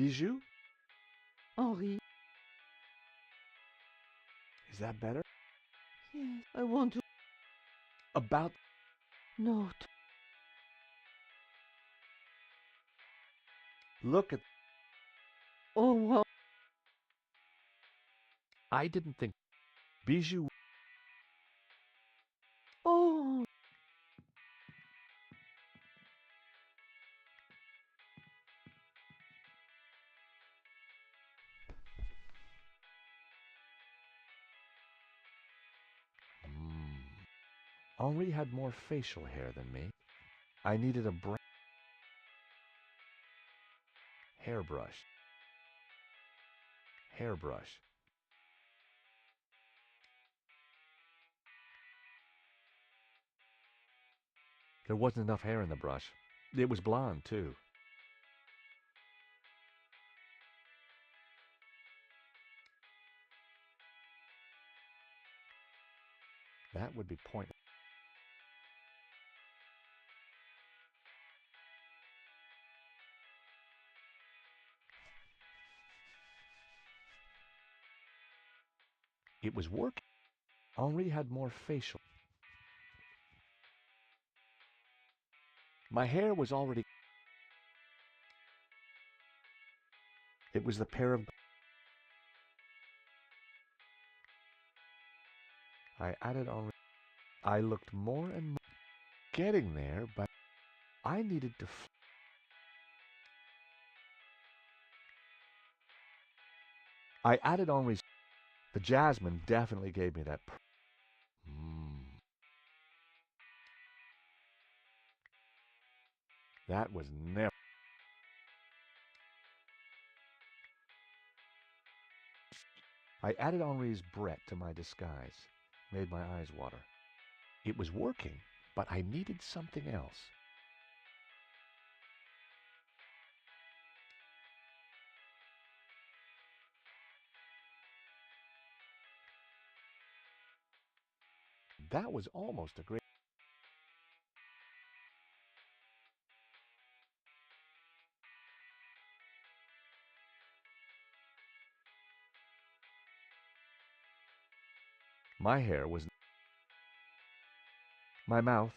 Bijou? Henri. Is that better? Yes, I want to. About... Note. Look at... Oh, well. I didn't think... Bijou... Oh. Henri had more facial hair than me. I needed a hairbrush. Hairbrush. There wasn't enough hair in the brush. It was blonde, too. That would be pointless. It was working. Henri had more facial. My hair was already... It was the pair of... I added Henri. I looked more and more getting there, but I needed to... I added Henri's... The jasmine definitely gave me that... That was never... I added Henri's Brett to my disguise. Made my eyes water. It was working, but I needed something else. That was almost a great... My hair was... My mouth...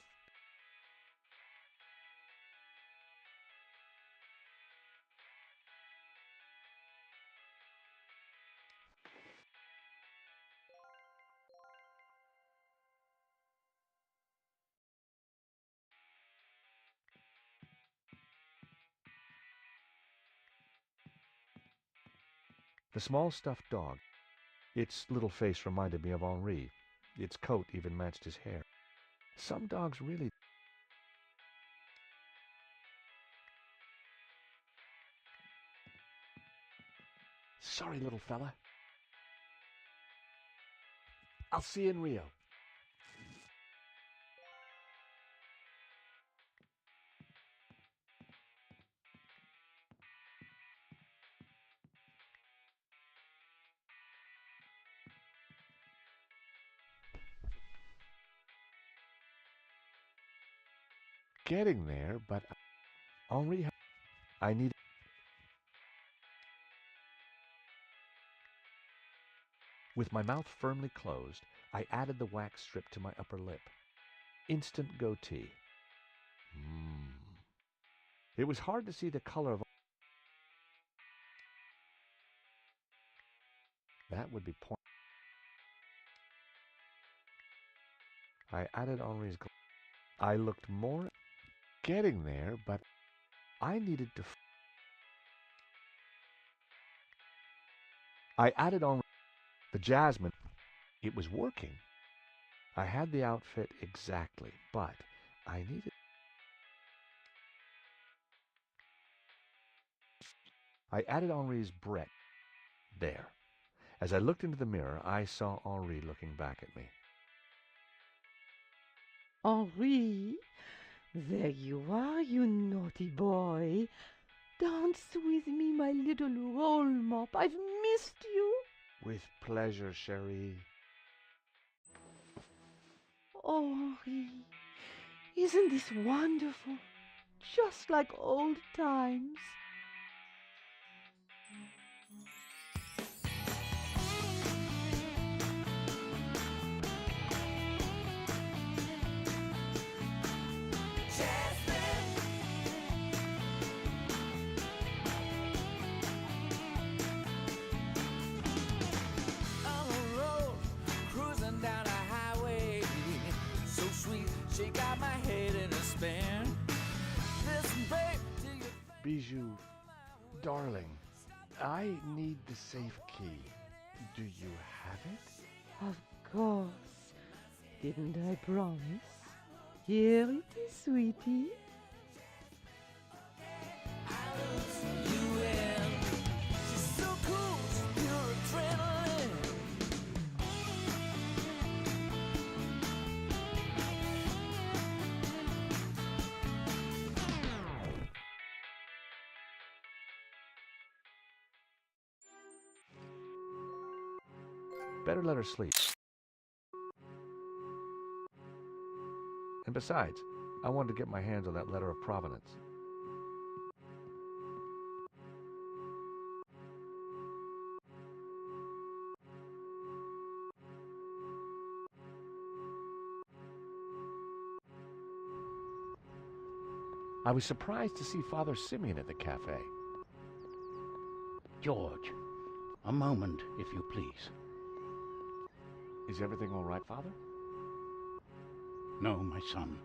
The small stuffed dog. Its little face reminded me of Henri. Its coat even matched his hair. Some dogs really... Sorry, little fella. I'll see you in Rio. Getting there, but Henri... I need... With my mouth firmly closed, I added the wax strip to my upper lip. Instant goatee. It was hard to see the color of... That would be point... I added Henri's... I looked more... Getting there, but I needed to... I added Henri... The jasmine... It was working. I had the outfit exactly, but I needed... I added Henri's Brett. There. As I looked into the mirror, I saw Henri looking back at me. Henri, there you are, you naughty boy. Dance with me, my little roll mop. I've missed you. With pleasure, chérie. Oh, Henri, isn't this wonderful? Just like old times. darling, I need the safe key. Do you have it? Of course. Didn't I promise? Here it is, sweetie. Better let her sleep. And besides, I wanted to get my hands on that letter of provenance. I was surprised to see Father Simeon at the cafe. George, a moment, if you please. Is everything all right, Father? No, my son,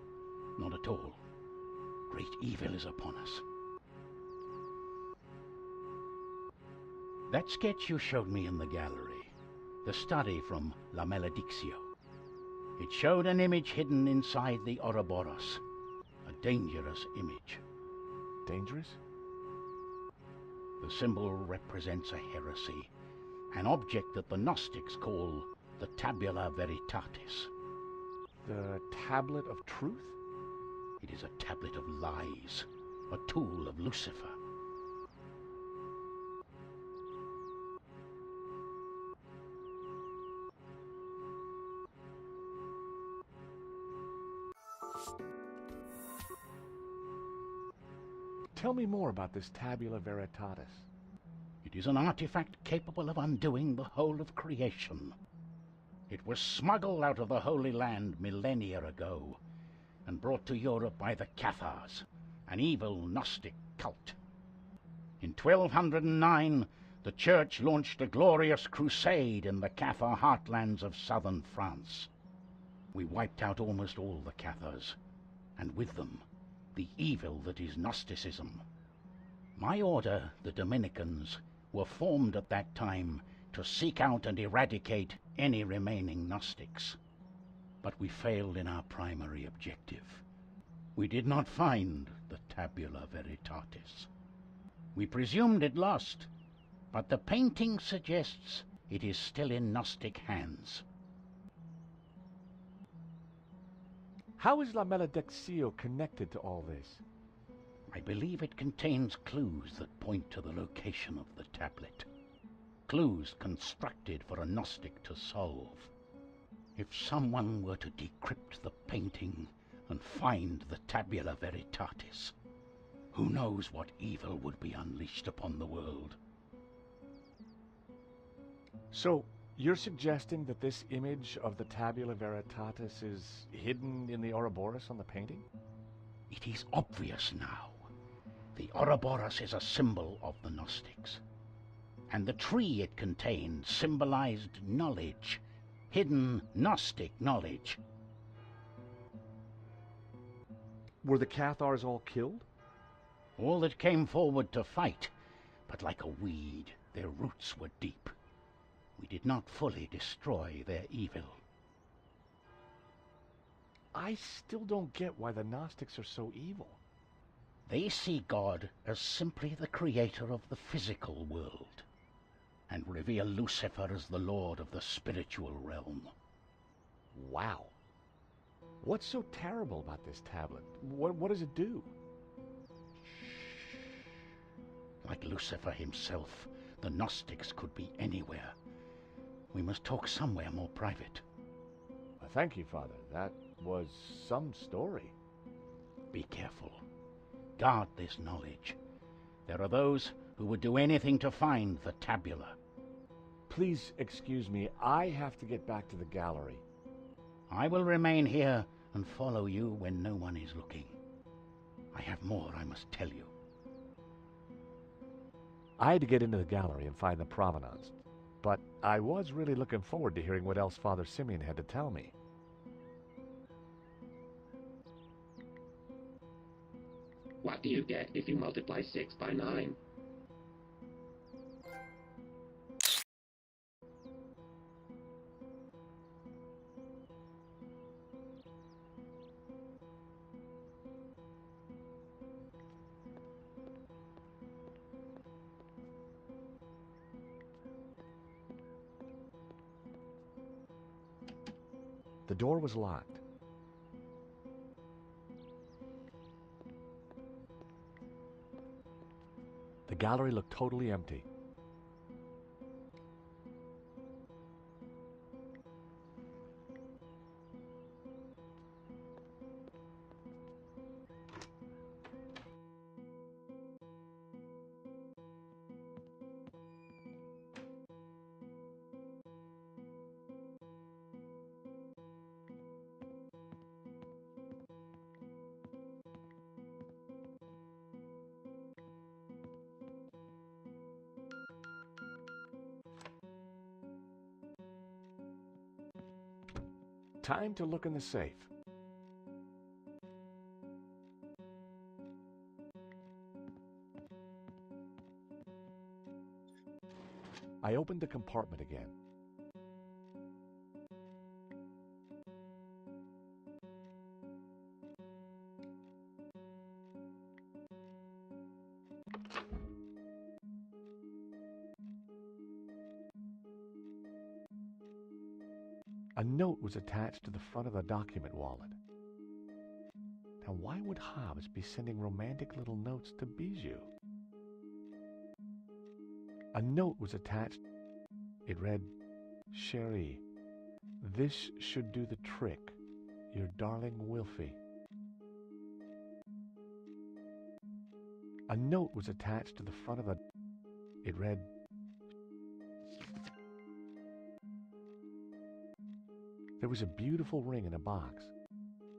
not at all. Great evil is upon us. That sketch you showed me in the gallery, the study from La Maledictio, it showed an image hidden inside the Ouroboros, a dangerous image. Dangerous? The symbol represents a heresy, an object that the Gnostics call the Tabula Veritatis. The tablet of truth? It is a tablet of lies, a tool of Lucifer. Tell me more about this Tabula Veritatis. It is an artifact capable of undoing the whole of creation. It was smuggled out of the Holy Land millennia ago and brought to Europe by the Cathars, an evil Gnostic cult. In 1209, the Church launched a glorious crusade in the Cathar heartlands of southern France. We wiped out almost all the Cathars, and with them, the evil that is Gnosticism. My order, the Dominicans, were formed at that time to seek out and eradicate any remaining Gnostics. But we failed in our primary objective. We did not find the Tabula Veritatis. We presumed it lost, but the painting suggests it is still in Gnostic hands. How is La Maledictio connected to all this? I believe it contains clues that point to the location of the tablet. Clues constructed for a Gnostic to solve. If someone were to decrypt the painting and find the Tabula Veritatis, who knows what evil would be unleashed upon the world? So, you're suggesting that this image of the Tabula Veritatis is hidden in the Ouroboros on the painting? It is obvious now. The Ouroboros is a symbol of the Gnostics, and the tree it contained symbolized knowledge, hidden Gnostic knowledge. Were the Cathars all killed? All that came forward to fight, but like a weed, their roots were deep. We did not fully destroy their evil. I still don't get why the Gnostics are so evil. They see God as simply the creator of the physical world, and revere Lucifer as the lord of the spiritual realm. Wow. What's so terrible about this tablet? What does it do? Like Lucifer himself, the Gnostics could be anywhere. We must talk somewhere more private. Thank you, Father. That was some story. Be careful. Guard this knowledge. There are those who would do anything to find the tabula. Please excuse me. I have to get back to the gallery. I will remain here and follow you when no one is looking. I have more I must tell you. I had to get into the gallery and find the provenance, but I was really looking forward to hearing what else Father Simeon had to tell me. What do you get if you multiply 6 by 9? The door was locked. The gallery looked totally empty. Time to look in the safe. I opened the compartment again. A note was attached to the front of the document wallet. Now, why would Hobbs be sending romantic little notes to Bijou? A note was attached. It read, "Cherie, this should do the trick. Your darling Wilfie." A note was attached to the front of the... It read, there was a beautiful ring in a box.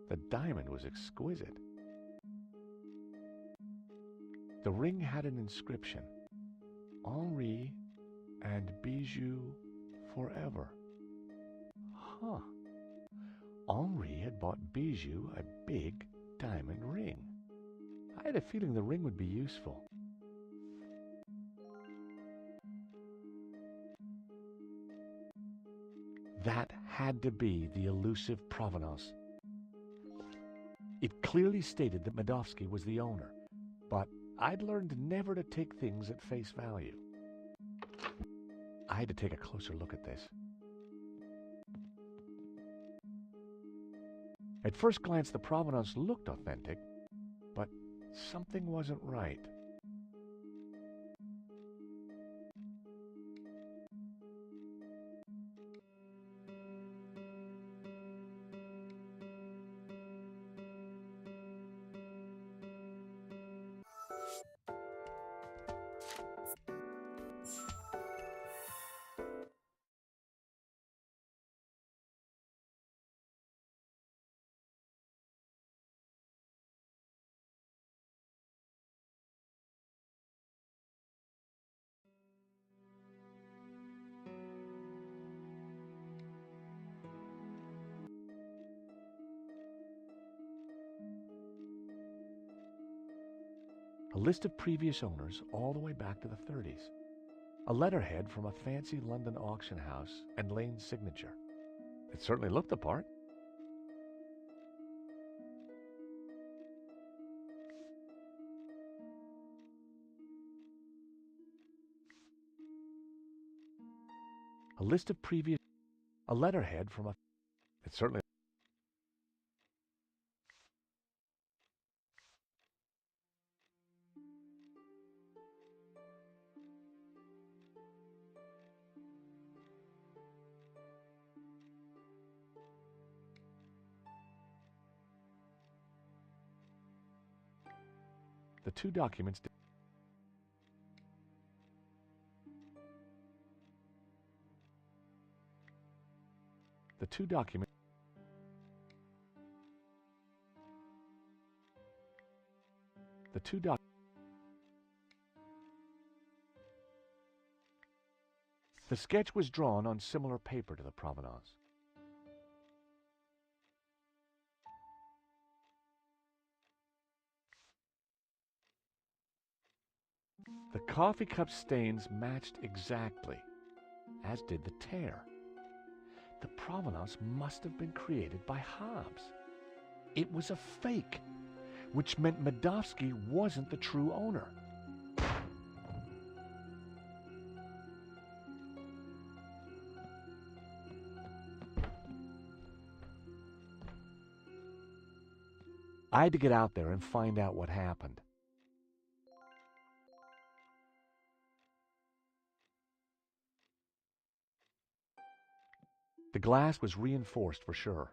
The diamond was exquisite. The ring had an inscription, "Henri and Bijou forever." Huh. Henri had bought Bijou a big diamond ring. I had a feeling the ring would be useful. That had to be the elusive provenance. It clearly stated that Medovsky was the owner, but I'd learned never to take things at face value. I had to take a closer look at this. At first glance, the provenance looked authentic, but something wasn't right. A list of previous owners all the way back to the 30s. A letterhead from a fancy London auction house and Lane's signature. It certainly looked the part. A list of previous... A letterhead from a... It certainly... The two documents... The two documents... The two doc... The sketch was drawn on similar paper to the provenance. The coffee cup stains matched exactly, as did the tear. The provenance must have been created by Hobbs. It was a fake, which meant Medovsky wasn't the true owner. I had to get out there and find out what happened. The glass was reinforced for sure.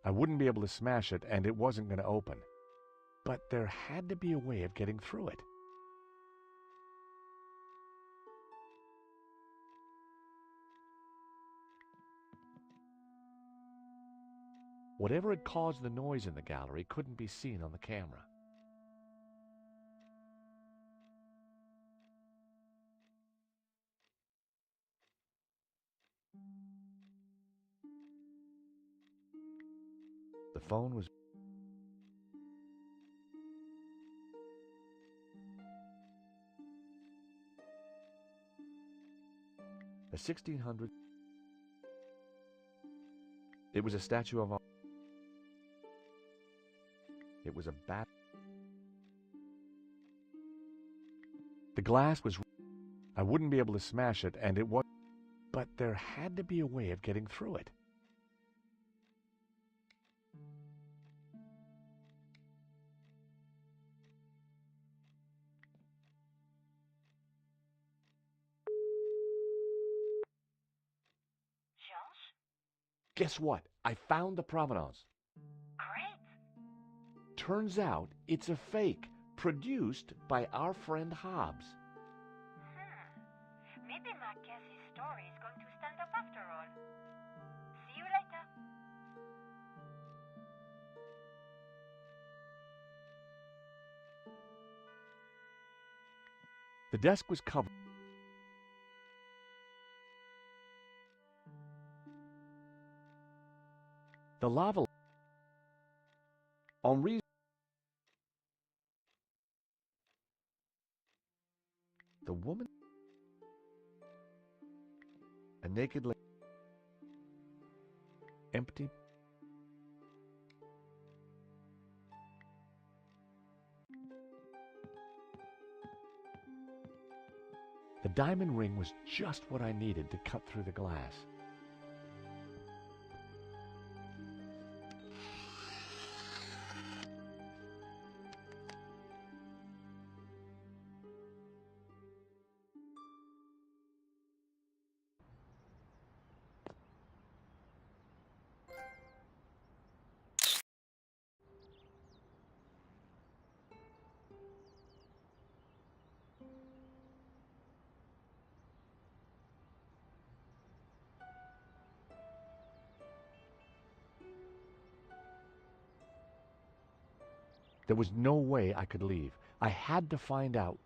I wouldn't be able to smash it, and it wasn't going to open. But there had to be a way of getting through it. Whatever had caused the noise in the gallery couldn't be seen on the camera. The phone was... A 1600... It was a statue of... It was a bat... The glass was... I wouldn't be able to smash it, and it was... But there had to be a way of getting through it. Guess what? I found the provenance. Great. Turns out it's a fake, produced by our friend Hobbs. Maybe Mackenzie's story is going to stand up after all. See you later. The desk was covered. The lava... Henri... The woman... A naked lady... Empty... The diamond ring was just what I needed to cut through the glass. There was no way I could leave. I had to find out.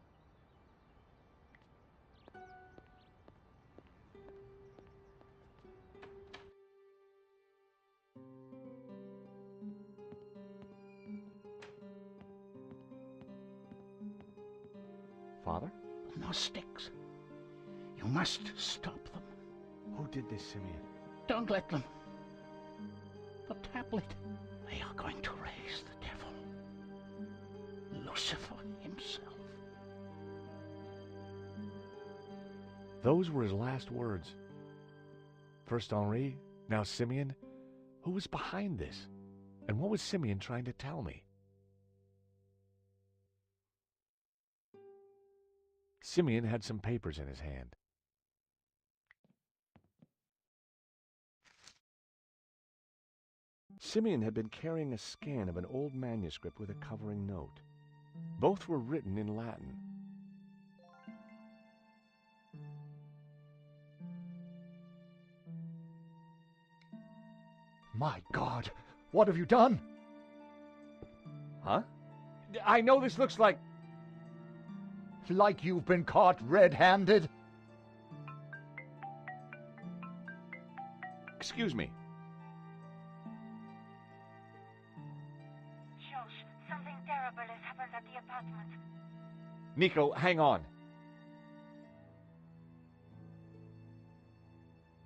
Father? No sticks. You must stop them. Who did this, Simeon? Don't let them. The tablet. They are going to raise the devil. Lucifer himself. Those were his last words. First Henri, now Simeon. Who was behind this? And what was Simeon trying to tell me? Simeon had some papers in his hand. Simeon had been carrying a scan of an old manuscript with a covering note. Both were written in Latin. My God, what have you done? Huh? I know this looks like... Like you've been caught red-handed? Excuse me. Josh, something terrible has happened at the apartment. Nico, hang on.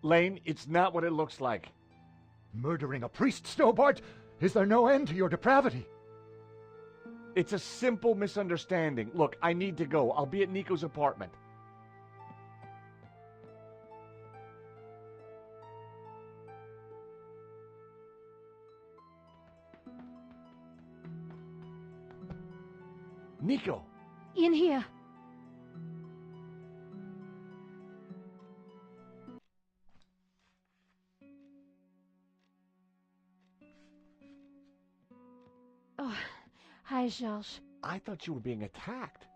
Lane, it's not what it looks like. Murdering a priest, Stobart? Is there no end to your depravity? It's a simple misunderstanding. Look, I need to go. I'll be at Nico's apartment. Nico! In here. Oh, hi, Georges. I thought you were being attacked.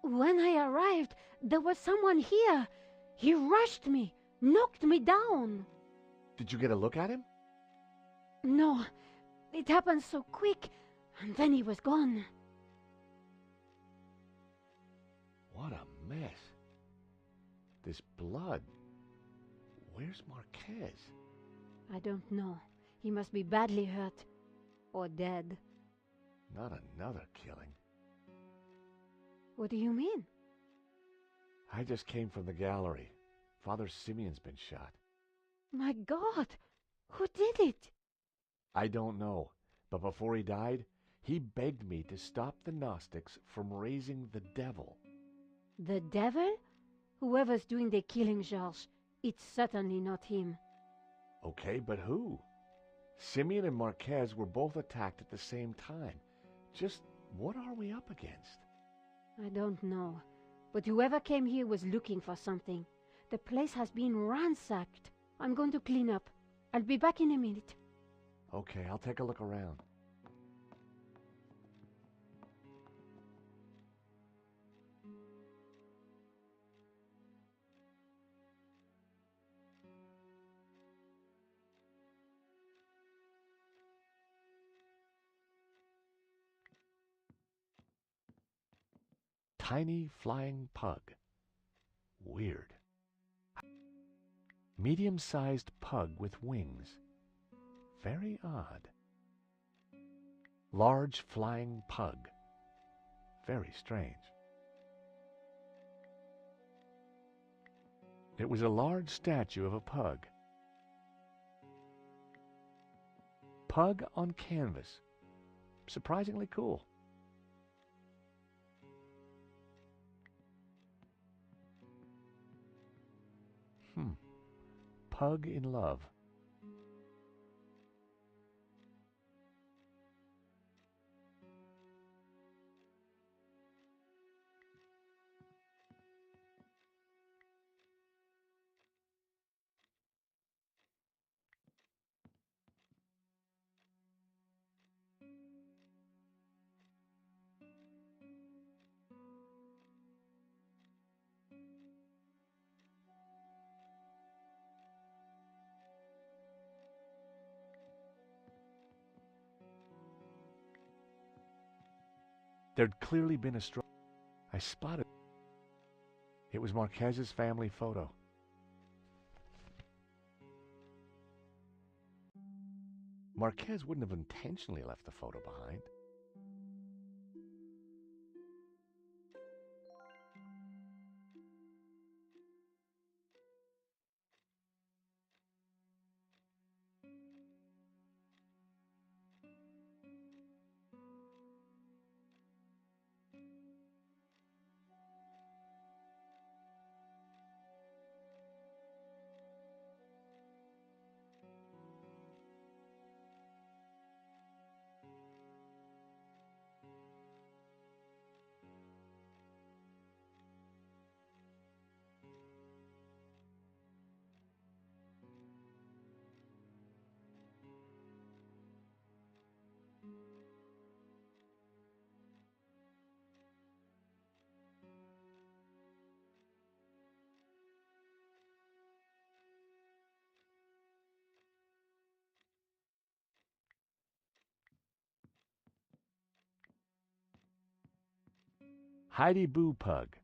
When I arrived, there was someone here. He rushed me, knocked me down. Did you get a look at him? No, it happened so quick, and then he was gone. What a mess. This blood. Where's Marquez? I don't know. He must be badly hurt. Or dead. Not another killing. What do you mean? I just came from the gallery. Father Simeon's been shot. My God! Who did it? I don't know, but before he died, he begged me to stop the Gnostics from raising the devil. The devil? Whoever's doing the killing, Georges, it's certainly not him. Okay, but who? Simeon and Marquez were both attacked at the same time. Just what are we up against? I don't know, but whoever came here was looking for something. The place has been ransacked. I'm going to clean up. I'll be back in a minute. Okay, I'll take a look around. Tiny flying pug. Weird. Medium-sized pug with wings. Very odd. Large flying pug. Very strange. It was a large statue of a pug. Pug on canvas. Surprisingly cool. Pug in love. There'd clearly been a struggle. I spotted it. It was Marquez's family photo. Marquez wouldn't have intentionally left the photo behind. Heidi Boo Pug.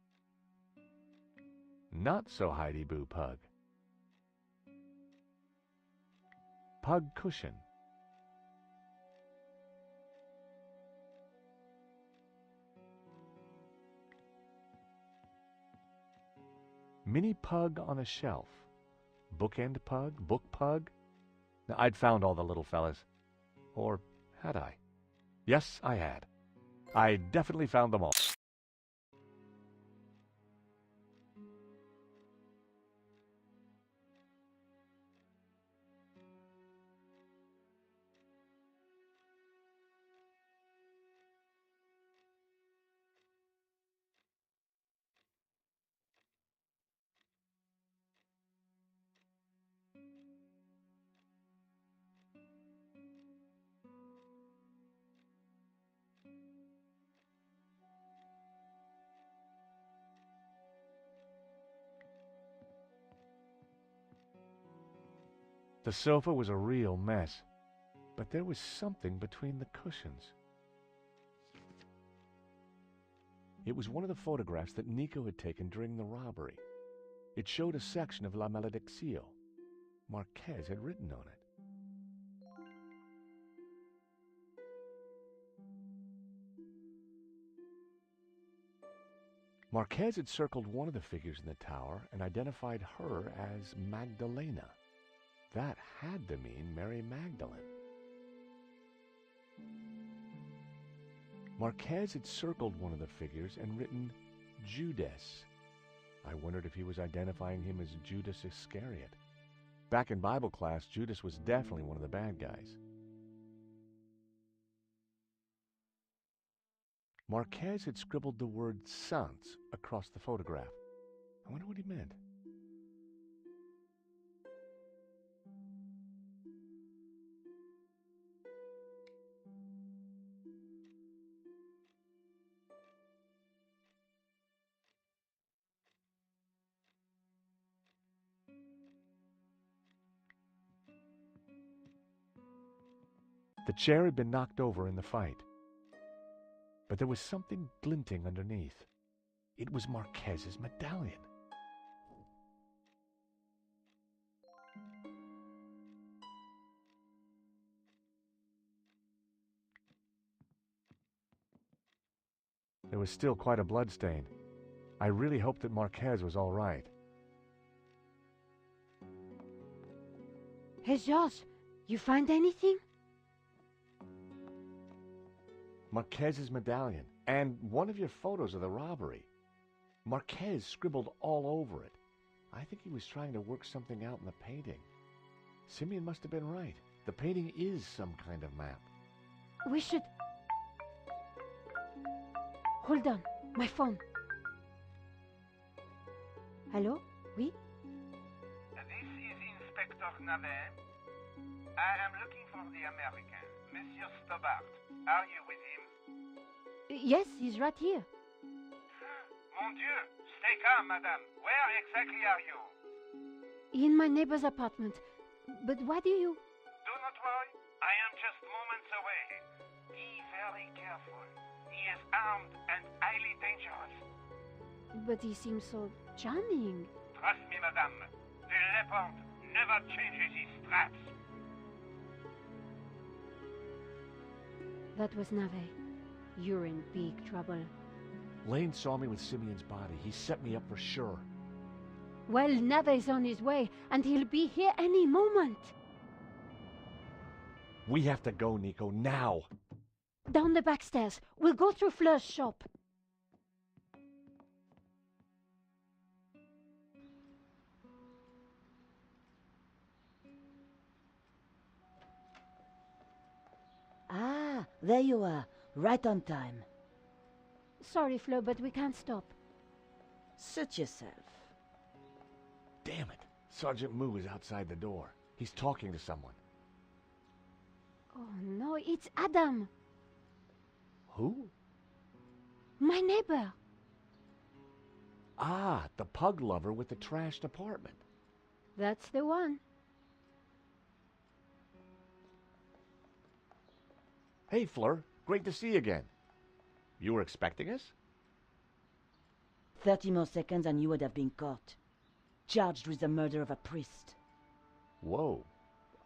Not so Heidi Boo Pug. Pug cushion. Mini pug on a shelf. Bookend pug, book pug. Now, I'd found all the little fellas. Or had I? Yes, I had. I definitely found them all. The sofa was a real mess, but there was something between the cushions. It was one of the photographs that Nico had taken during the robbery. It showed a section of La Maledicció. Marquez had written on it. Marquez had circled one of the figures in the tower and identified her as Magdalena. That had to mean Mary Magdalene. Marquez had circled one of the figures and written Judas. I wondered if he was identifying him as Judas Iscariot. Back in Bible class, Judas was definitely one of the bad guys. Marquez had scribbled the word Saints across the photograph. I wonder what he meant. The chair had been knocked over in the fight, but there was something glinting underneath. It was Marquez's medallion. There was still quite a bloodstain. I really hoped that Marquez was all right. Hey, George, you find anything? Marquez's medallion, and one of your photos of the robbery. Marquez scribbled all over it. I think he was trying to work something out in the painting. Simeon must have been right. The painting is some kind of map. We should... Hold on, my phone. Hello? Oui? This is Inspector Navet. I am looking for the American, Monsieur Stobart. Are you with him? Yes, he's right here. Mon Dieu! Stay calm, madame. Where exactly are you? In my neighbor's apartment. But why do you... Do not worry. I am just moments away. Be very careful. He is armed and highly dangerous. But he seems so charming. Trust me, madame. The leopard never changes his straps. That was Nave. You're in big trouble. Lane saw me with Simeon's body. He set me up for sure. Well, Nave's on his way, and he'll be here any moment. We have to go, Nico, now. Down the back stairs. We'll go through Fleur's shop. Ah, there you are, right on time. Sorry, Fleur, but we can't stop. Suit yourself. Damn it. Sergeant Moo is outside the door. He's talking to someone. Oh, no, it's Adam. Who? My neighbor. Ah, the pug lover with the trashed apartment. That's the one. Hey, Fleur. Great to see you again. You were expecting us? 30 more seconds and you would have been caught. Charged with the murder of a priest. Whoa.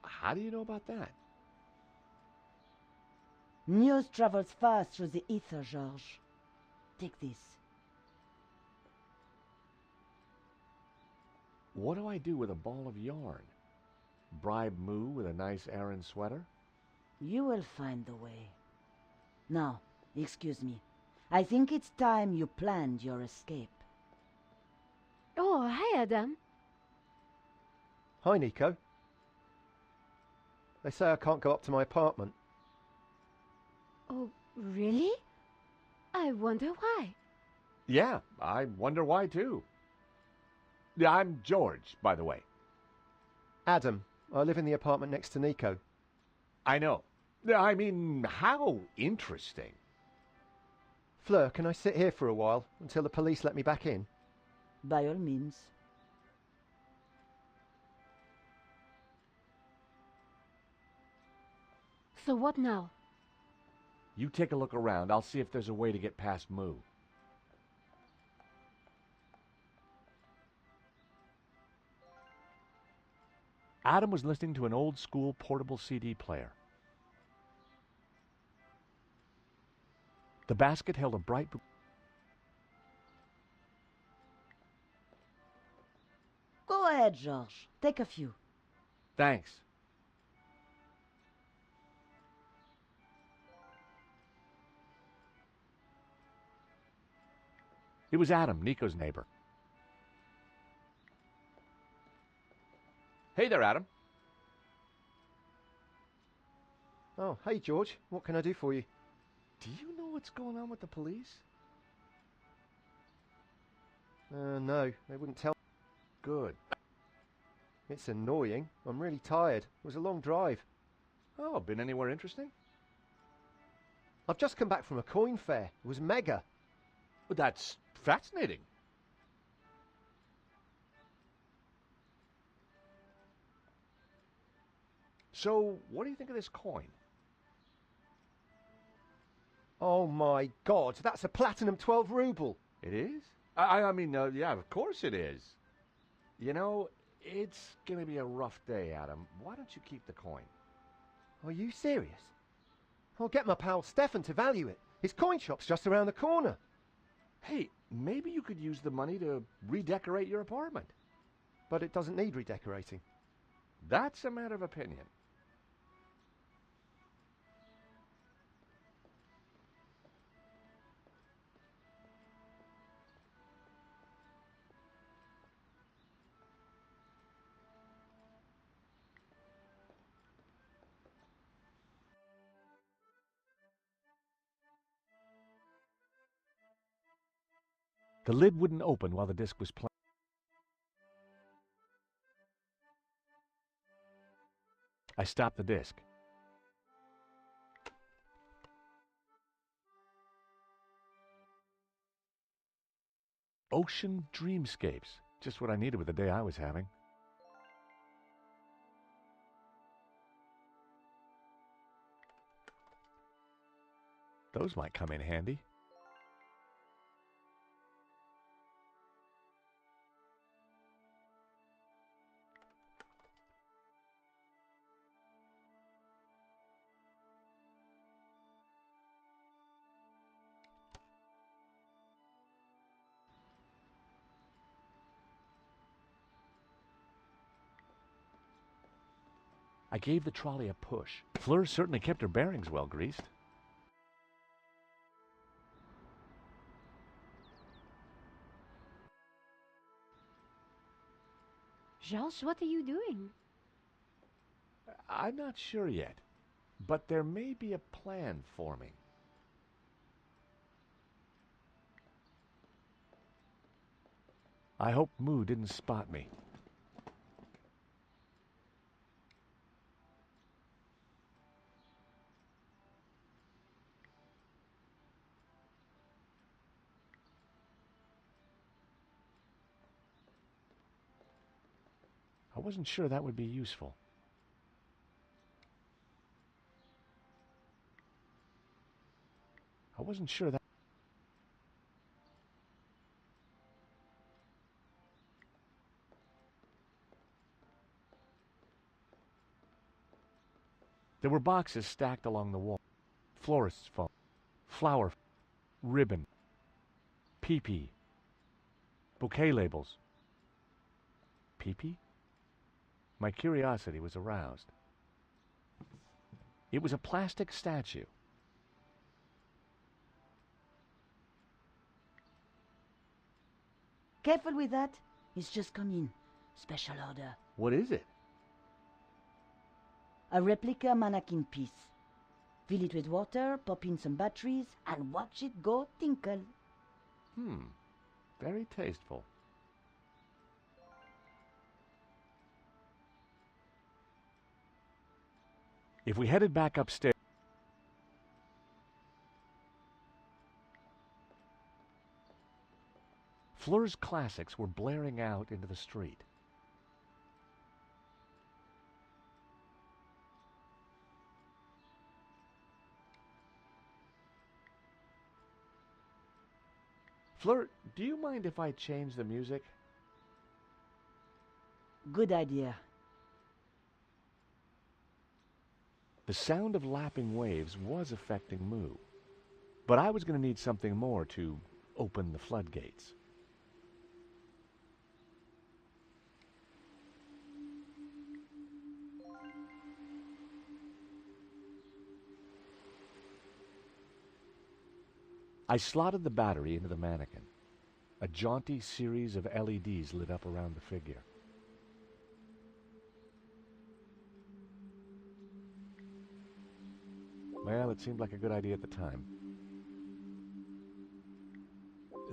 How do you know about that? News travels fast through the ether, Georges. Take this. What do I do with a ball of yarn? Bribe Moo with a nice Aran sweater? You will find the way. Now, excuse me. I think it's time you planned your escape. Oh, hi, Adam. Hi, Nico. They say I can't go up to my apartment. Oh, really? I wonder why. Yeah, I wonder why, too. Yeah, I'm George, by the way. Adam, I live in the apartment next to Nico. I know. I mean, how interesting. Fleur, can I sit here for a while until the police let me back in? By all means. So what now? You take a look around. I'll see if there's a way to get past Moo. Adam was listening to an old-school portable CD player. The basket held a bright... Go ahead, George. Take a few. Thanks. It was Adam, Nico's neighbor. Hey there, Adam. Oh, hey, George. What can I do for you? Do you know what's going on with the police? No, they wouldn't tell. Good. It's annoying. I'm really tired. It was a long drive. Oh, been anywhere interesting? I've just come back from a coin fair. It was mega. Well, that's fascinating. So, what do you think of this coin? Oh my God, that's a platinum 12 ruble. It is? I mean, yeah, of course it is. You know, it's going to be a rough day, Adam. Why don't you keep the coin? Are you serious? I'll get my pal Stefan to value it. His coin shop's just around the corner. Hey, maybe you could use the money to redecorate your apartment. But it doesn't need redecorating. That's a matter of opinion. The lid wouldn't open while the disc was playing. I stopped the disc. Ocean Dreamscapes. Just what I needed with the day I was having. Those might come in handy. I gave the trolley a push. Fleur certainly kept her bearings well greased. Georges, what are you doing? I'm not sure yet, but there may be a plan forming. I hope Moo didn't spot me. I wasn't sure that would be useful. I wasn't sure that... There were boxes stacked along the wall. Florist's foam, flower, ribbon, pee-pee, bouquet labels. Pee-pee? My curiosity was aroused. It was a plastic statue. Careful with that. It's just come in. Special order. What is it? A replica mannequin piece. Fill it with water, pop in some batteries, and watch it go tinkle. Very tasteful. If we headed back upstairs... Fleur's classics were blaring out into the street. Flirt, do you mind if I change the music? Good idea. The sound of lapping waves was affecting Moo, but I was going to need something more to open the floodgates. I slotted the battery into the mannequin. A jaunty series of LEDs lit up around the figure. Well, it seemed like a good idea at the time.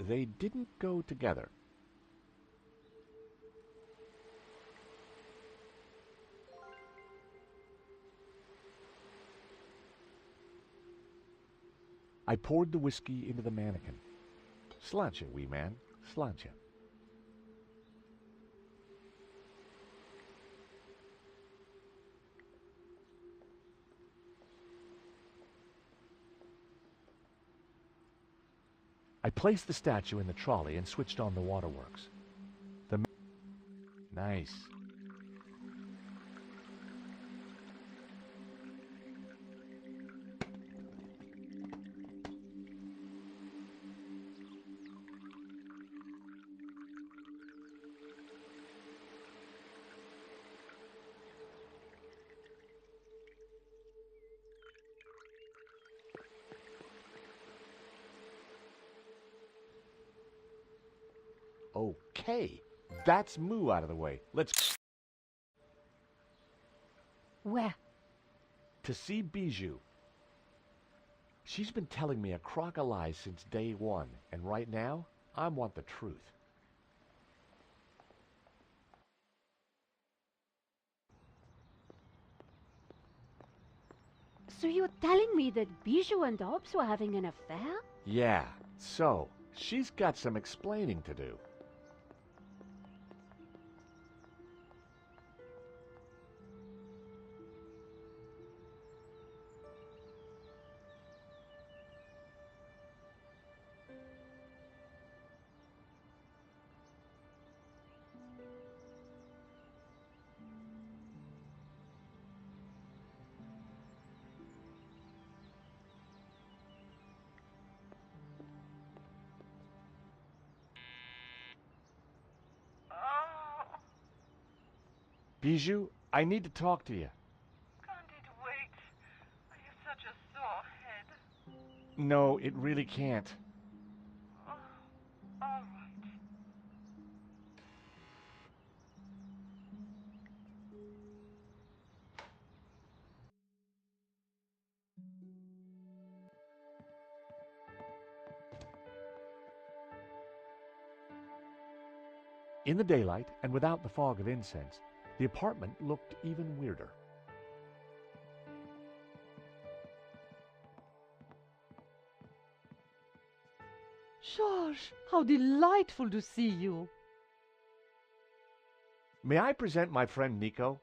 They didn't go together. I poured the whiskey into the mannequin. Sláinte, wee man, sláinte. I placed the statue in the trolley and switched on the waterworks. Nice. Okay, that's Moo out of the way. Let's... Where? To see Bijou. She's been telling me a crock of lies since day one, and right now, I want the truth. So you're telling me that Bijou and Hobbs were having an affair? Yeah, so, she's got some explaining to do. Bijou, I need to talk to you. Can't it wait? I have such a sore head. No, it really can't. Oh, all right. In the daylight, and without the fog of incense, the apartment looked even weirder. George, how delightful to see you. May I present my friend Nico?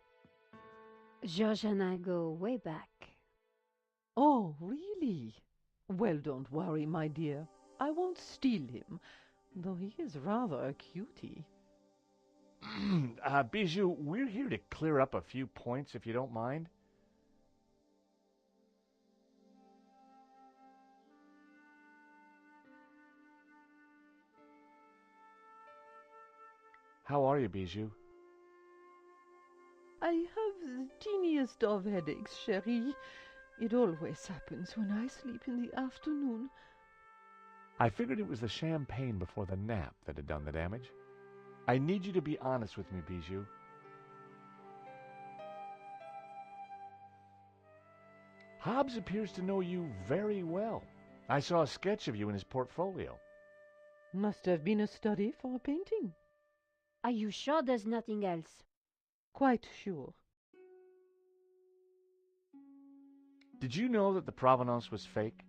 George and I go way back. Oh, really? Well, don't worry, my dear. I won't steal him, though he is rather a cutie. Bijou, we're here to clear up a few points, if you don't mind. How are you, Bijou? I have the teeniest of headaches, chérie. It always happens when I sleep in the afternoon. I figured it was the champagne before the nap that had done the damage. I need you to be honest with me, Bijou. Hobbs appears to know you very well. I saw a sketch of you in his portfolio. Must have been a study for a painting. Are you sure there's nothing else? Quite sure. Did you know that the provenance was fake?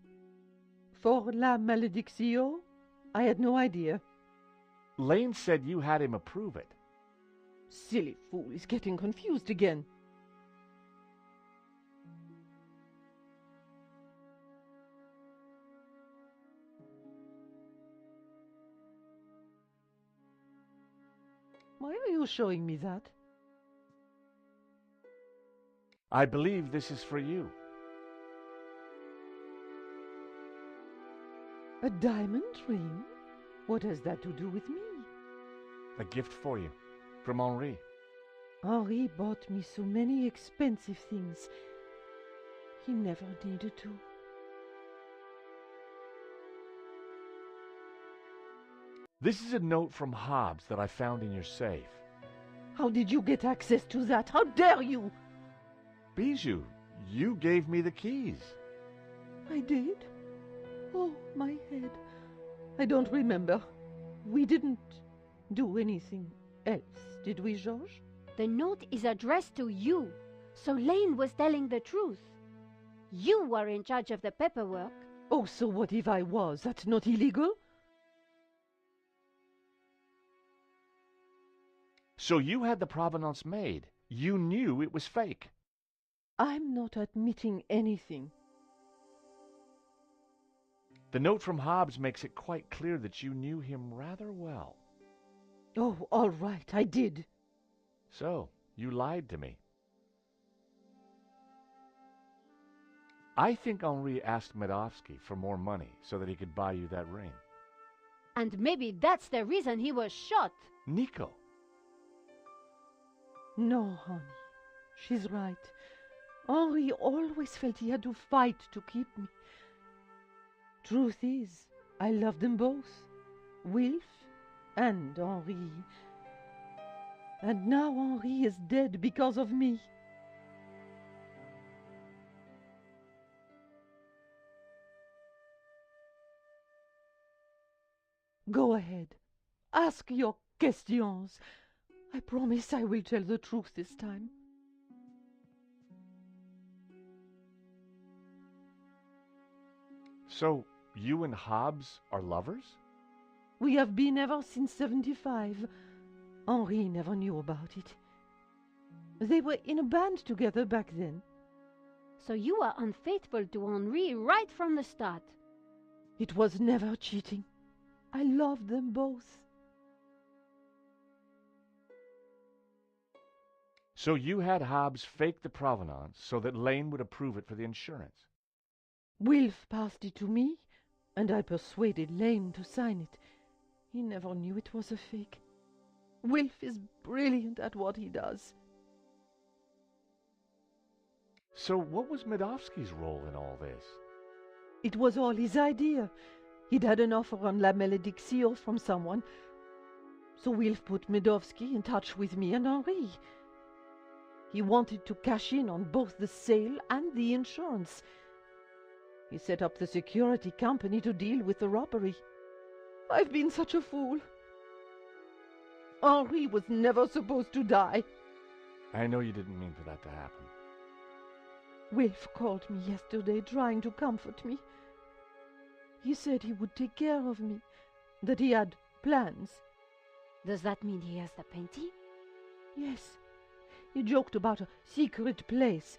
For la malédiction? I had no idea. Lane said you had him approve it. Silly fool, he's getting confused again. you showing me that? I believe this is for you. A diamond ring? What has that to do with me? A gift for you, from Henri. Henri bought me so many expensive things. He never needed to. This is a note from Hobbs that I found in your safe. How did you get access to that? How dare you? Bijou, you gave me the keys. I did? Oh, my head. I don't remember. We didn't do anything else, did we, Georges? The note is addressed to you, so Lane was telling the truth. You were in charge of the paperwork. Oh, so what if I was? That's not illegal? So you had the provenance made. You knew it was fake. I'm not admitting anything. The note from Hobbs makes it quite clear that you knew him rather well. Oh, all right, I did. So, you lied to me. I think Henri asked Medovsky for more money so that he could buy you that ring. And maybe that's the reason he was shot. Nico. No, honey, she's right. Henri always felt he had to fight to keep me. Truth is, I love them both, Wilf and Henri. And now Henri is dead because of me. Go ahead. Ask your questions. I promise I will tell the truth this time. So, you and Hobbs are lovers? We have been ever since 75. Henri never knew about it. They were in a band together back then. So you were unfaithful to Henri right from the start. It was never cheating. I loved them both. So you had Hobbs fake the provenance so that Lane would approve it for the insurance? Wilf passed it to me, and I persuaded Lane to sign it. He never knew it was a fake. Wilf is brilliant at what he does. So what was Medovsky's role in all this? It was all his idea. He'd had an offer on La Malédiction from someone. So Wilf put Medovsky in touch with me and Henri. He wanted to cash in on both the sale and the insurance. He set up the security company to deal with the robbery. I've been such a fool. Henri was never supposed to die. I know you didn't mean for that to happen. Wilf called me yesterday trying to comfort me. He said he would take care of me, that he had plans. Does that mean he has the painting? Yes. He joked about a secret place.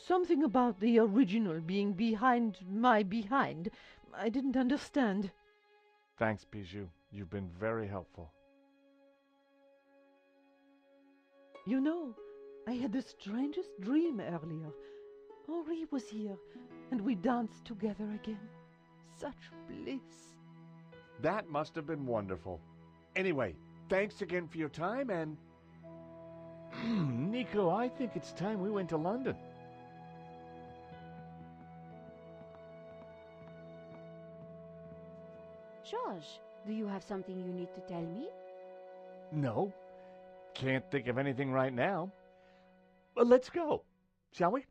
Something about the original being behind my behind. I didn't understand. Thanks, Bijou. You've been very helpful. You know, I had the strangest dream earlier. Henri was here, and we danced together again. Such bliss. That must have been wonderful. Anyway, thanks again for your time, and... Nico, I think it's time we went to London. Georges, do you have something you need to tell me? No. Can't think of anything right now. Well, let's go, shall we?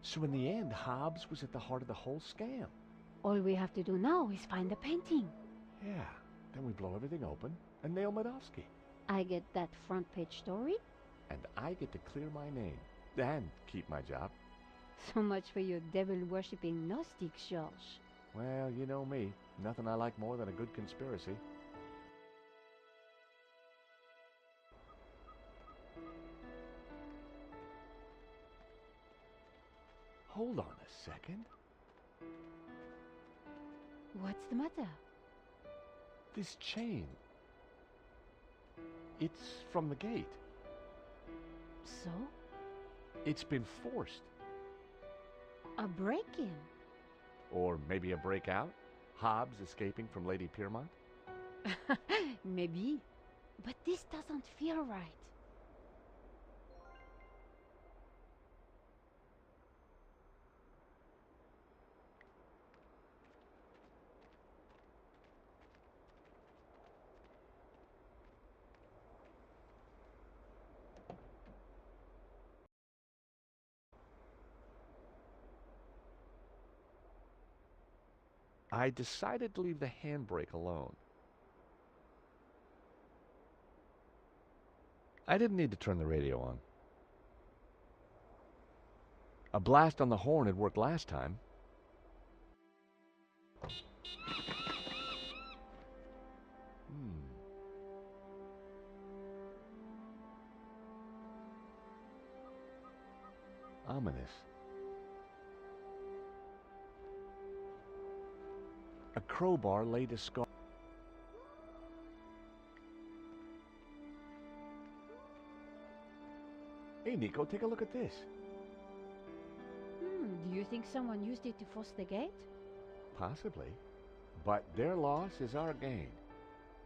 So in the end, Hobbs was at the heart of the whole scam. All we have to do now is find the painting. Yeah, then we blow everything open and nail Medovsky. I get that front page story. And I get to clear my name and keep my job. So much for your devil-worshipping Gnostic, Georges. Well, you know me. Nothing I like more than a good conspiracy. Hold on a second. What's the matter? This chain. It's from the gate. So? It's been forced. A break-in? Or maybe a breakout? Hobbs escaping from Lady Piermont? Maybe. But this doesn't feel right. I decided to leave the handbrake alone. I didn't need to turn the radio on. A blast on the horn had worked last time. Ominous. A crowbar lay discarded. Hey, Nico, take a look at this. Do you think someone used it to force the gate? Possibly. But their loss is our gain.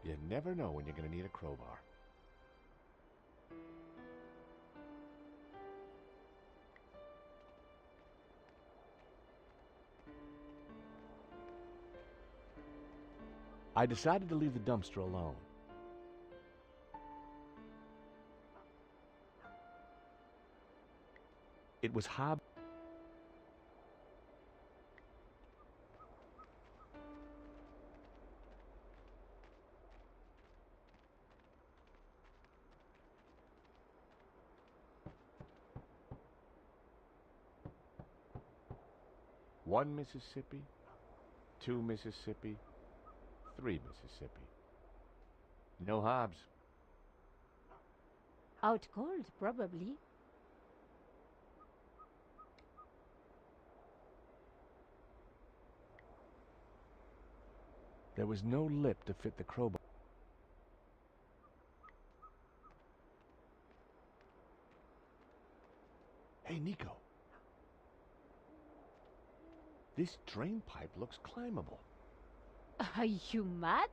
You never know when you're going to need a crowbar. I decided to leave the dumpster alone. It was Hobbs. One Mississippi, 2 Mississippi, 3 Mississippi. No Hobbs. Out cold, probably. There was no lip to fit the crowbar. Hey, Nico. This drain pipe looks climbable. Are you mad?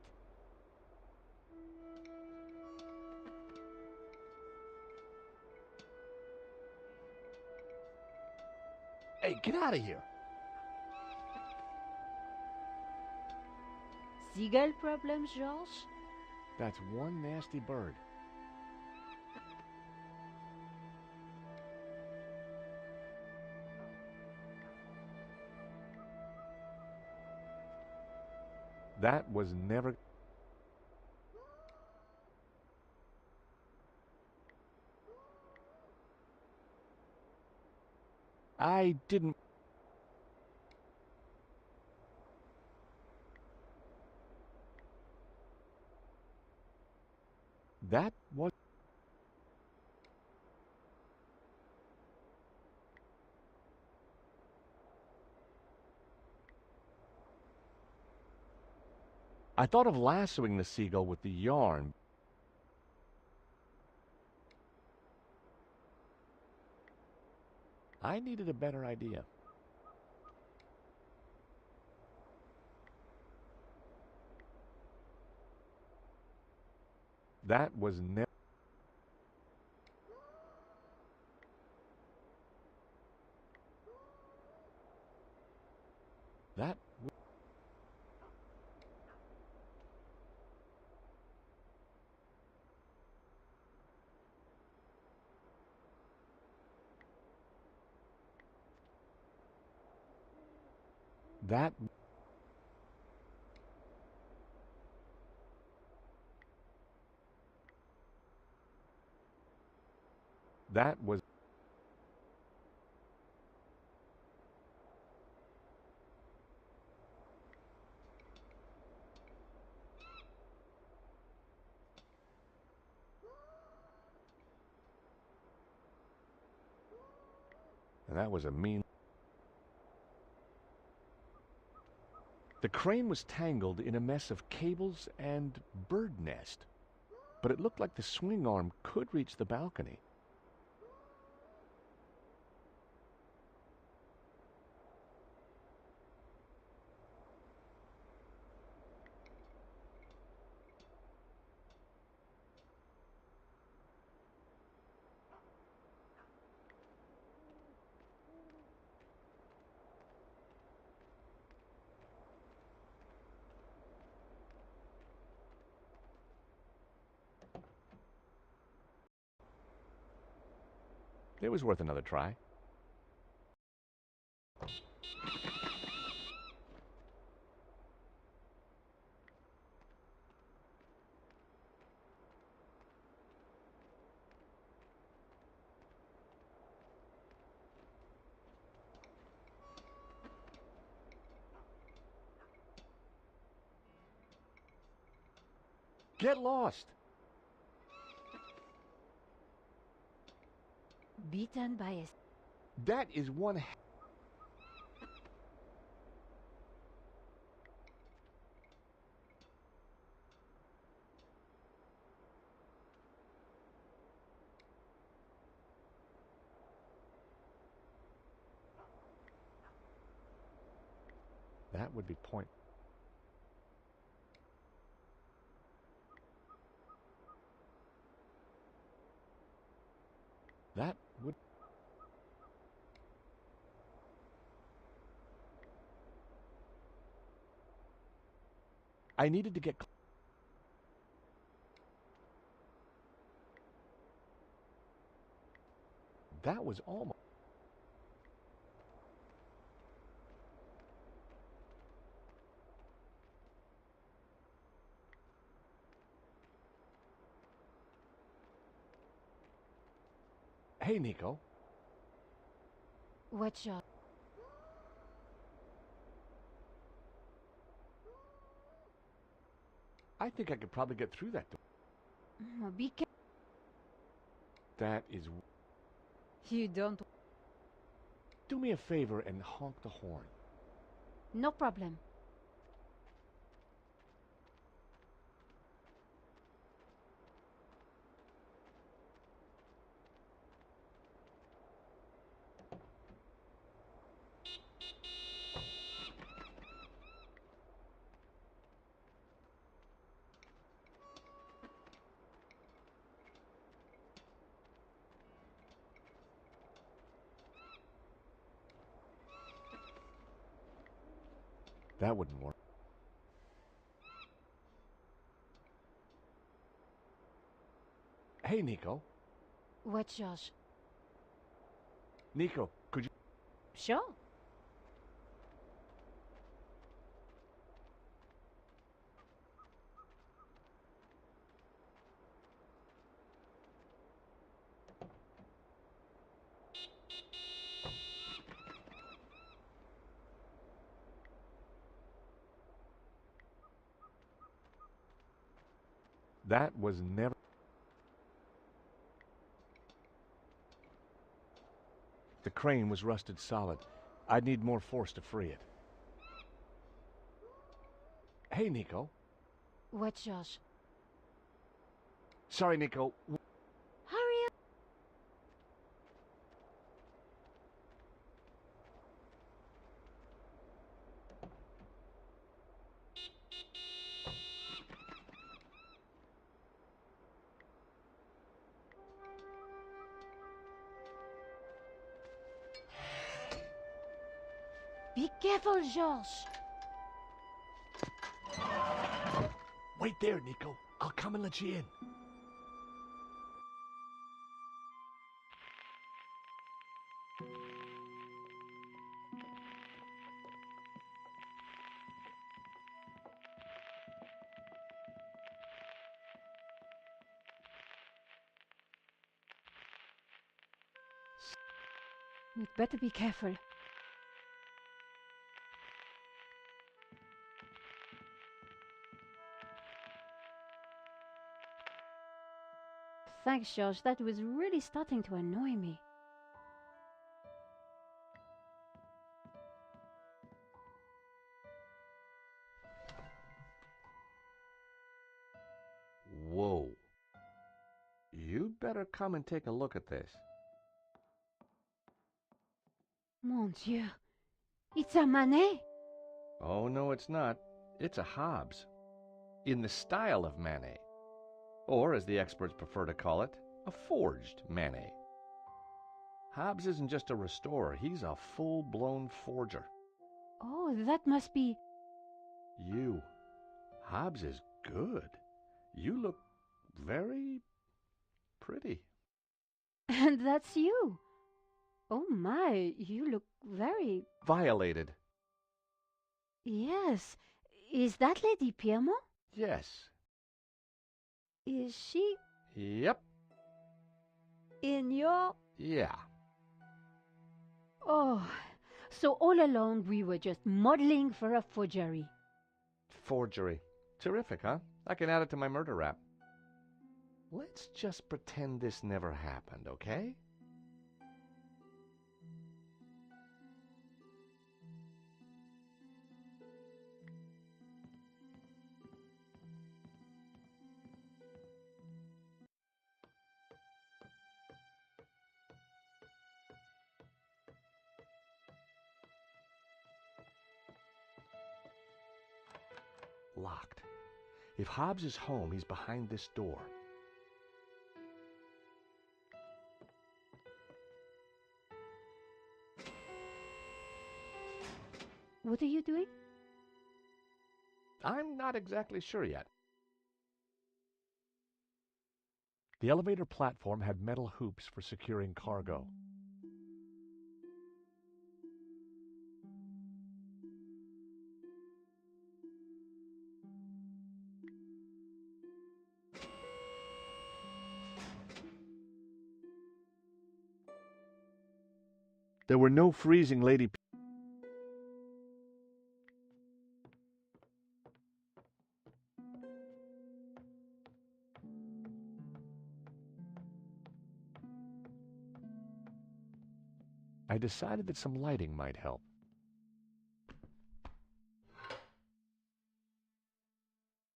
Hey, get out of here. Seagull problems, George? That's one nasty bird. That was never... I didn't... That was... I thought of lassoing the seagull with the yarn. I needed a better idea. That was never... That... That... That was... And that was a mean... The crane was tangled in a mess of cables and bird nest, but it looked like the swing arm could reach the balcony. It was worth another try. Get lost! Beaten by a... That is one... That would be point... That would... I needed to get... That was almost... Hey, Nico. What shot? I think I could probably get through that door. Be careful. That is... You don't... Do me a favor and honk the horn. No problem. That wouldn't work. Hey, Nico. What, Josh? Nico, could you... Sure. That was never... The crane was rusted solid. I'd need more force to free it. Hey, Nico. What, Josh? Sorry, Nico. Hurry up. Be careful, George. Wait there, Nico. I'll come and let you in. You'd better be careful. Thanks, George. That was really starting to annoy me. Whoa. You'd better come and take a look at this. Mon Dieu. It's a Manet. Oh, no, it's not. It's a Hobbes. In the style of Manet. Or, as the experts prefer to call it, a forged Manet. Hobbes isn't just a restorer, he's a full-blown forger. Oh, that must be... You. Hobbes is good. You look very pretty. And that's you. Oh my, you look very... Violated. Yes. Is that Lady Piermont? Yes. Is she Yep. in your... Yeah. Oh, so all along we were just modeling for a forgery. Forgery. Terrific, huh? I can add it to my murder rap. Let's just pretend this never happened, okay? Locked. If Hobbes is home, he's behind this door. What are you doing? I'm not exactly sure yet. The elevator platform had metal hoops for securing cargo. There were no freezing Lady I decided that some lighting might help.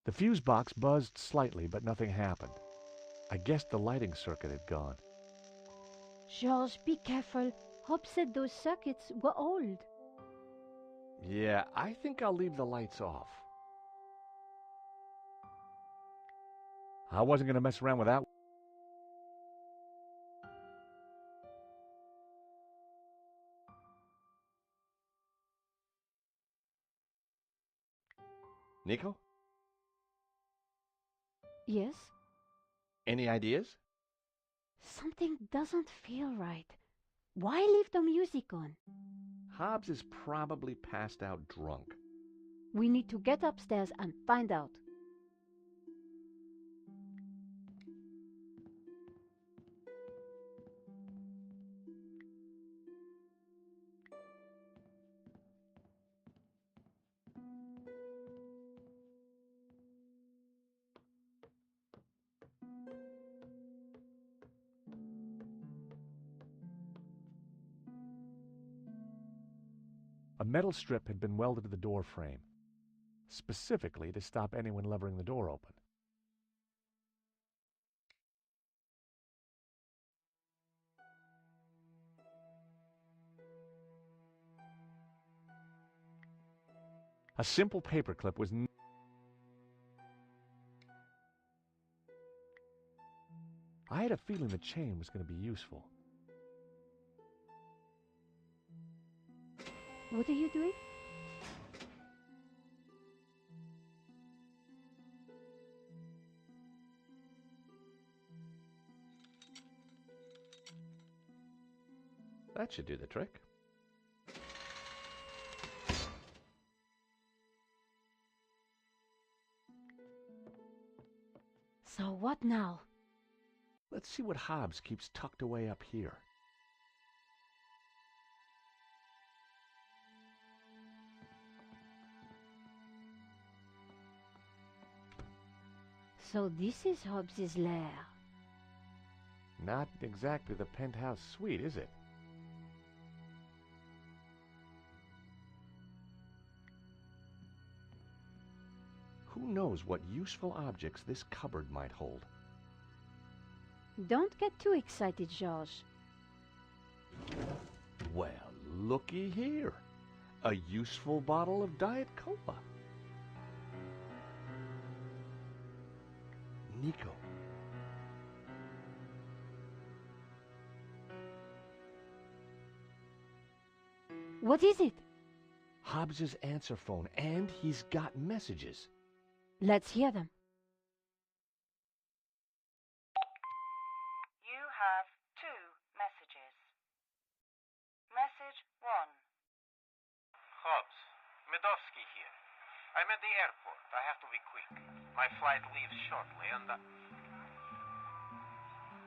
The fuse box buzzed slightly, but nothing happened. I guessed the lighting circuit had gone. George, be careful. Hobbes said those circuits were old. Yeah, I think I'll leave the lights off. I wasn't going to mess around with that. Nico? Yes? Any ideas? Something doesn't feel right. Why leave the music on? Hobbes is probably passed out drunk. We need to get upstairs and find out. A metal strip had been welded to the door frame, specifically to stop anyone levering the door open. A simple paperclip was I had a feeling the chain was going to be useful. What are you doing? That should do the trick. So what now? Let's see what Hobbes keeps tucked away up here. So this is Hobbes's lair. Not exactly the penthouse suite, is it? Who Who knows what useful objects this cupboard might hold? Don't get too excited, Georges. Well, looky here. A useful bottle of Diet Cola. Nico. What is it? Hobbs's answer phone, and he's got messages. Let's hear them. You have 2 messages. Message 1. Hobbs, Medovsky here. I'm at the airport. I have to be quick. My flight leaves shortly, and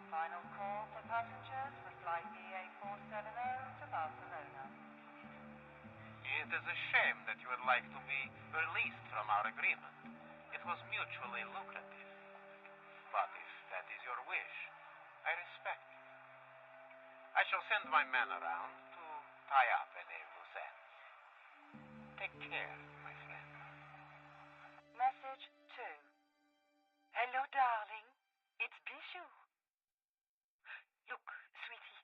Final call for passengers for flight EA470 to Barcelona. it is a shame that you would like to be released from our agreement. It was mutually lucrative. But if that is your wish, I respect it. I shall send my men around to tie up any loose ends. Take care, my friend. Message 2. Hello, darling. It's Bijou. Look, sweetie,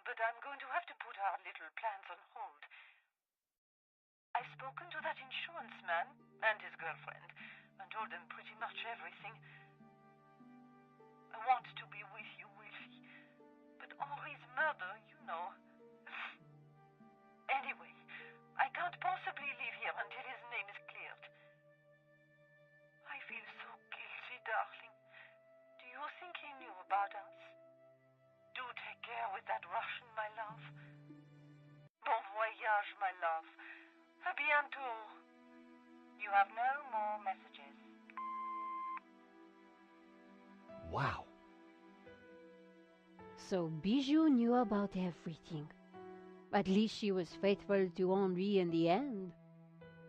but I'm going to have to put our little plans on hold. I've spoken to that insurance man and his girlfriend and told them pretty much everything. I want to be with you, Wilfie, but Henri's murder, you know. Anyway, I can't possibly leave here until his name is cleared. I feel so guilty, darling. Do you think he knew about us? Do take care with that Russian, my love. Bon voyage, my love. À bientôt. You have no more messages. Wow. So Bijou knew about everything. At least she was faithful to Henri in the end.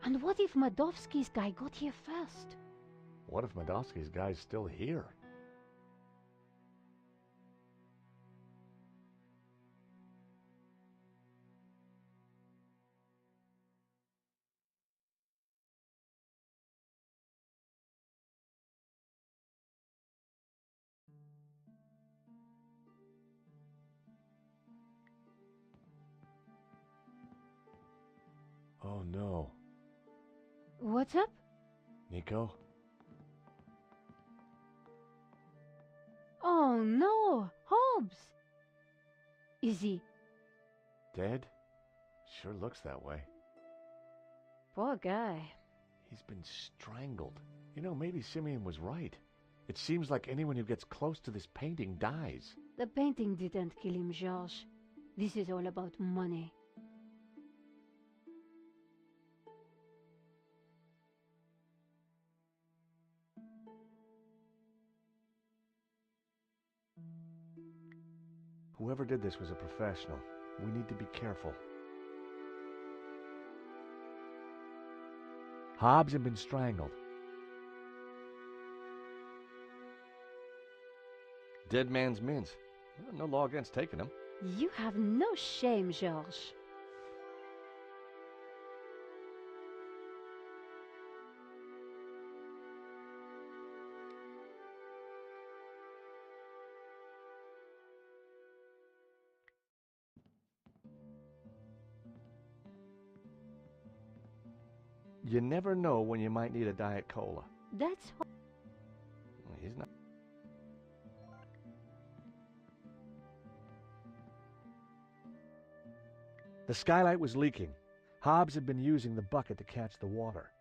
And what if Medovsky's guy got here first? What if Medovsky's guy's still here? Oh no. What's up? Nico? Oh no, Hobbs! Is he? Dead? Sure looks that way. Poor guy. He's been strangled. You know, maybe Simeon was right. It seems like anyone who gets close to this painting dies. The painting didn't kill him, Georges. This is all about money. Whoever did this was a professional. We need to be careful. Hobbs had been strangled. Dead man's mints. Well, no law against taking them. You have no shame, Georges. You never know when you might need a Diet Cola. That's what... Well, he's not. The skylight was leaking. Hobbs had been using the bucket to catch the water.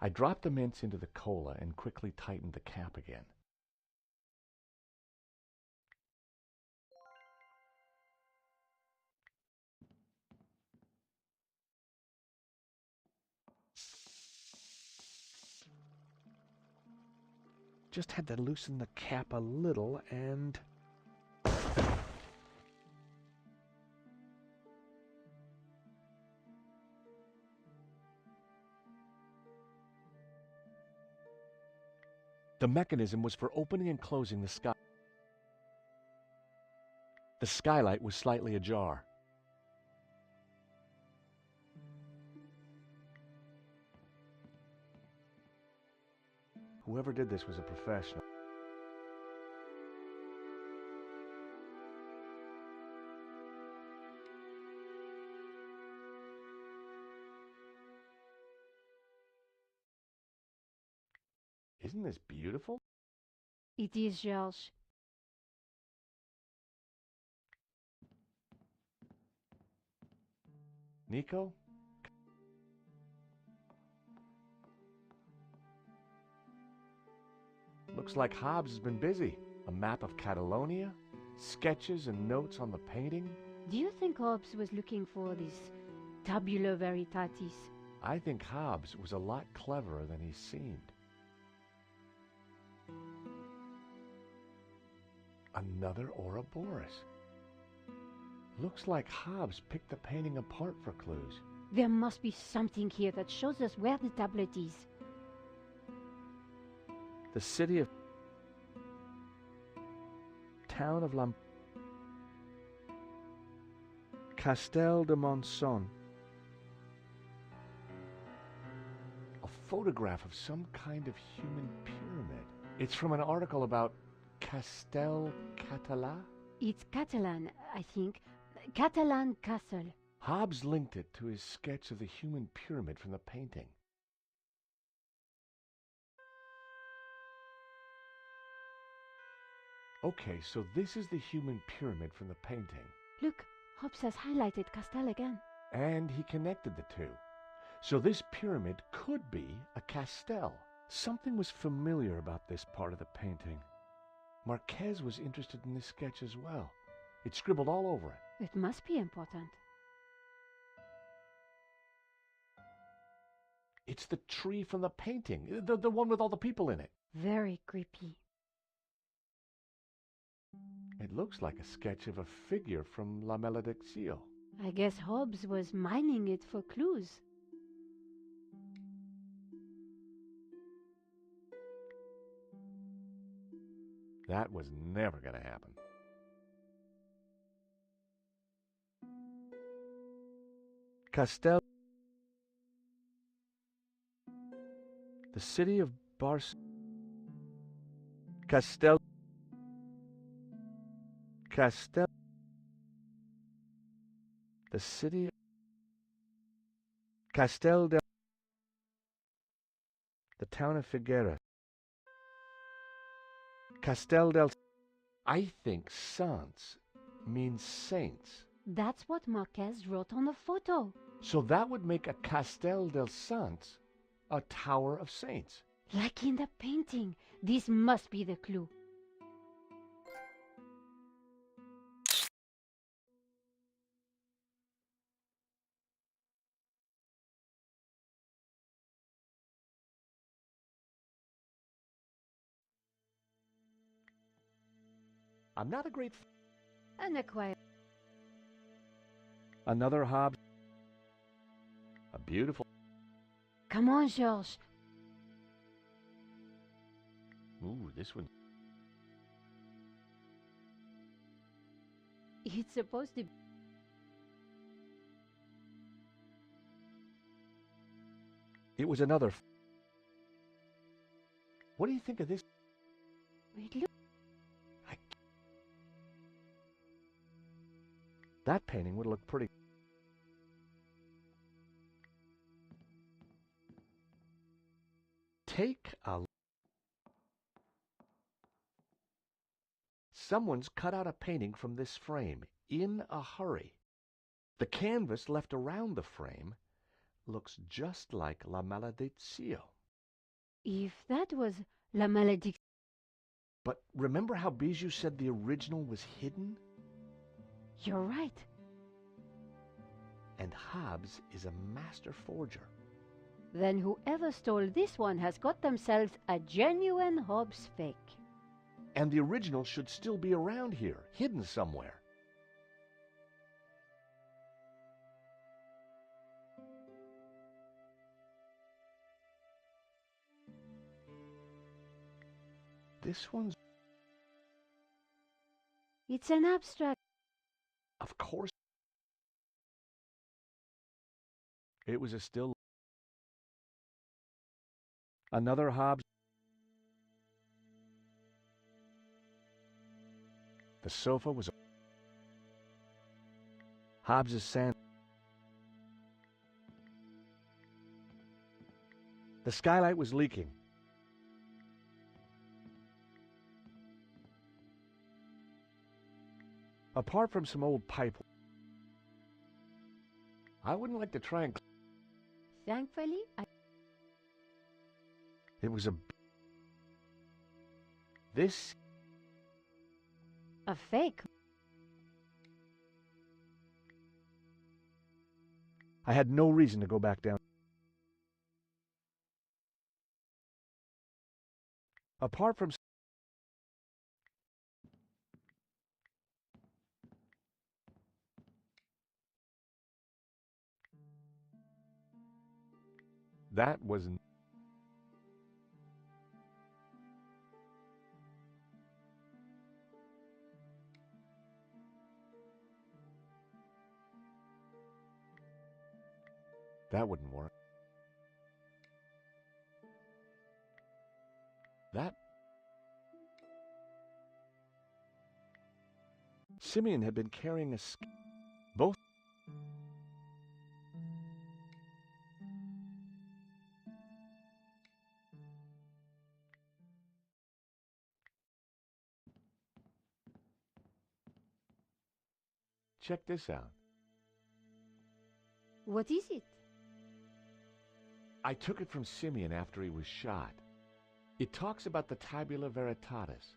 I dropped the mints into the cola and quickly tightened the cap again. Just had to loosen the cap a little and... The mechanism was for opening and closing the sky. The skylight was slightly ajar. Whoever did this was a professional. Isn't this beautiful? It is, George. Nico? Looks like Hobbs has been busy. A map of Catalonia, sketches and notes on the painting. Do you think Hobbes was looking for this tabula veritatis? I think Hobbs was a lot cleverer than he seemed. Another Ouroboros. Looks like Hobbs picked the painting apart for clues. There must be something here that shows us where the tablet is. The city of... town of Castel de Monson. A photograph of some kind of human pyramid. It's from an article about Castel Català? It's Catalan, I think. Catalan castle. Hobbs linked it to his sketch of the human pyramid from the painting. Okay, so this is the human pyramid from the painting. Look, Hobbes has highlighted Castel again. And he connected the two. So this pyramid could be a castel. Something was familiar about this part of the painting. Marquez was interested in this sketch as well. It's scribbled all over it. It must be important. It's the tree from the painting, the one with all the people in it. Very creepy. It looks like a sketch of a figure from La Malediccio. I guess Hobbes was mining it for clues. That was never going to happen. Castel. The city of Castel. The city. Castel del. The town of Figueras. Castel del... I think Sans means saints. That's what Marquez wrote on the photo. So that would make a Castel del Sans a tower of saints. Like in the painting. This must be the clue. I'm not a great... An acquired. Another Hobbs. A beautiful... Come on, Georges. Ooh, this one... It's supposed to be... It was another... What do you think of this? It looks... That painting would look pretty... Take a... Someone's cut out a painting from this frame in a hurry. The canvas left around the frame looks just like La Malediccio. If that was La Malediccio... But remember how Bijou said the original was hidden? You're right. And Hobbs is a master forger. Then whoever stole this one has got themselves a genuine Hobbs fake. And the original should still be around here, hidden somewhere. This one's... It's an abstract. Of course. It was a still. Another Hobbs. The sofa was. Hobbs's sand. The skylight was leaking. Apart from some old pipe, I wouldn't like to try and. Thankfully, It was a. This. a fake. I had no reason to go back down. Apart from. That was. That wouldn't work. That. Simeon had been carrying a. Both. Check this out. What is it? I took it from Simeon after he was shot. It talks about the tabula veritatis.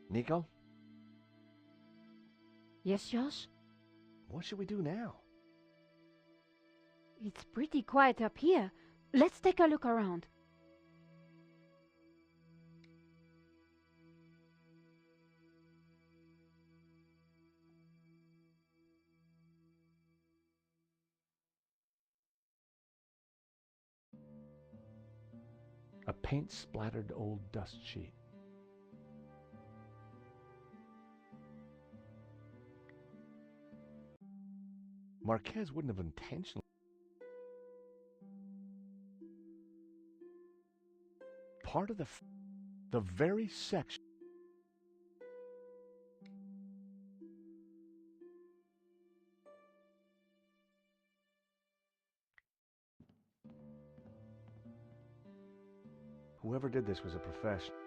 Nico, Yes, Josh? what should we do now? It's pretty quiet up here. Let's take a look around. A paint-splattered old dust sheet. Marquez wouldn't have intentionally. Part of the very section. Whoever did this was a professional.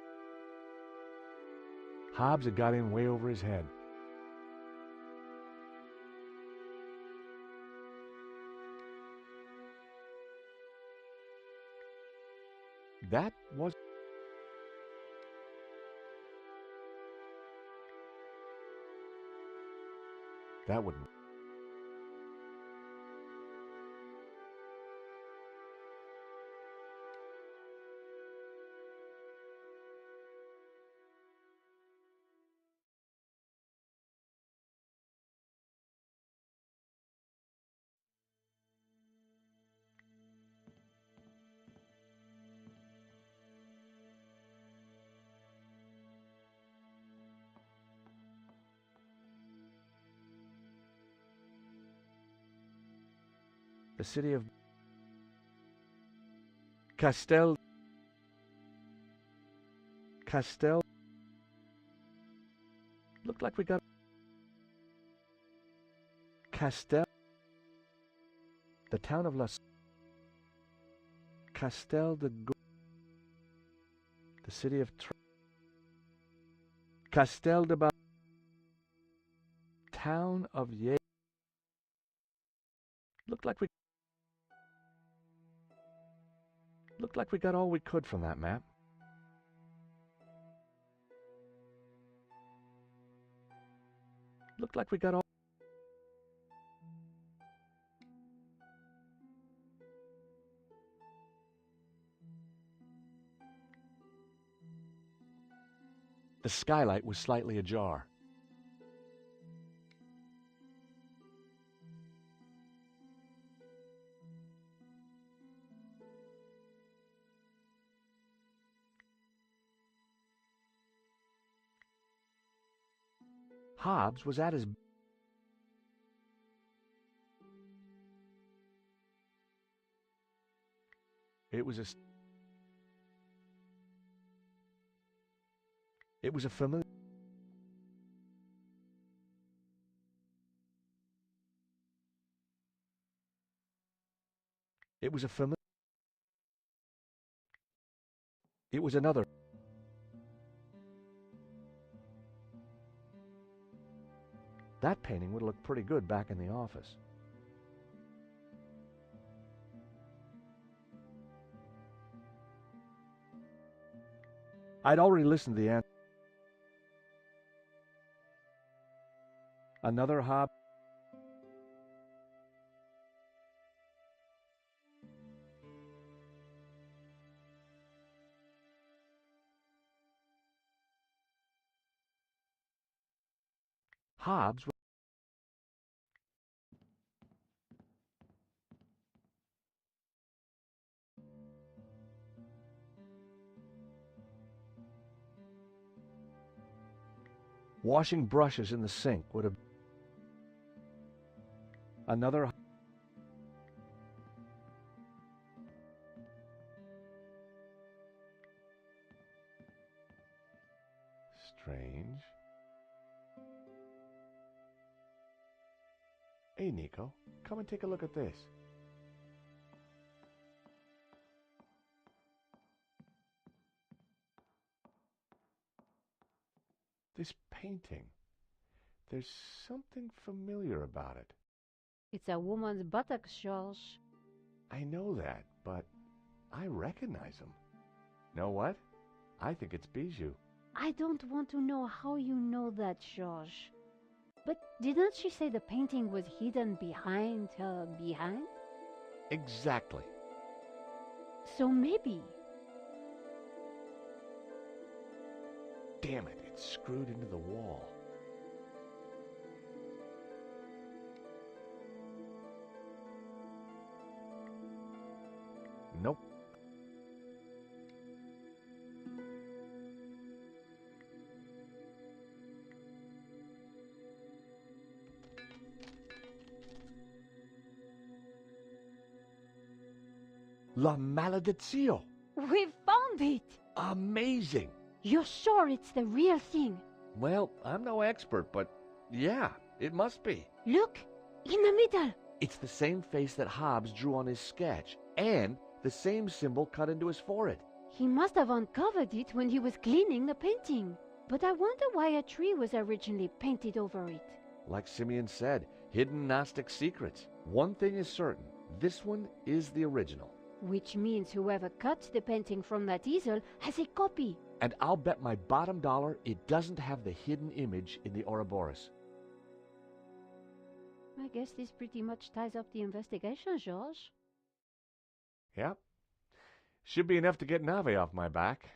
Hobbs had got in way over his head. That was. That wouldn't. The city of Castel. Looked like we got Castel. The town of Las Castel de Go. The city of Castel de Ba. Town of Ye. Looked like we got all we could from that map. Looked like we got all. The skylight was slightly ajar. Hobbs was at his... It was a familiar... It was a familiar... It was another... That painting would look pretty good back in the office. I'd already listened to the answer. Another Hobbs. Hobbs. Washing brushes in the sink would have... Another... Strange. Hey, Nico, come and take a look at this. This painting. There's something familiar about it. It's a woman's buttocks, George. I know that, but I recognize him. Know what? I think it's Bijou. I don't want to know how you know that, George. But didn't she say the painting was hidden behind her behind? Exactly. So maybe. Damn it, it's screwed into the wall. Nope. La Maledizio! We found it! Amazing! You're sure it's the real thing? Well, I'm no expert, but yeah, it must be. Look, in the middle. It's the same face that Hobbs drew on his sketch, and the same symbol cut into his forehead. He must have uncovered it when he was cleaning the painting. But I wonder why a tree was originally painted over it. Like Simeon said, hidden Gnostic secrets. One thing is certain, this one is the original. Which means whoever cut the painting from that easel has a copy. And I'll bet my bottom dollar it doesn't have the hidden image in the Ouroboros. I guess this pretty much ties up the investigation, George. Yep. Should be enough to get Nave off my back.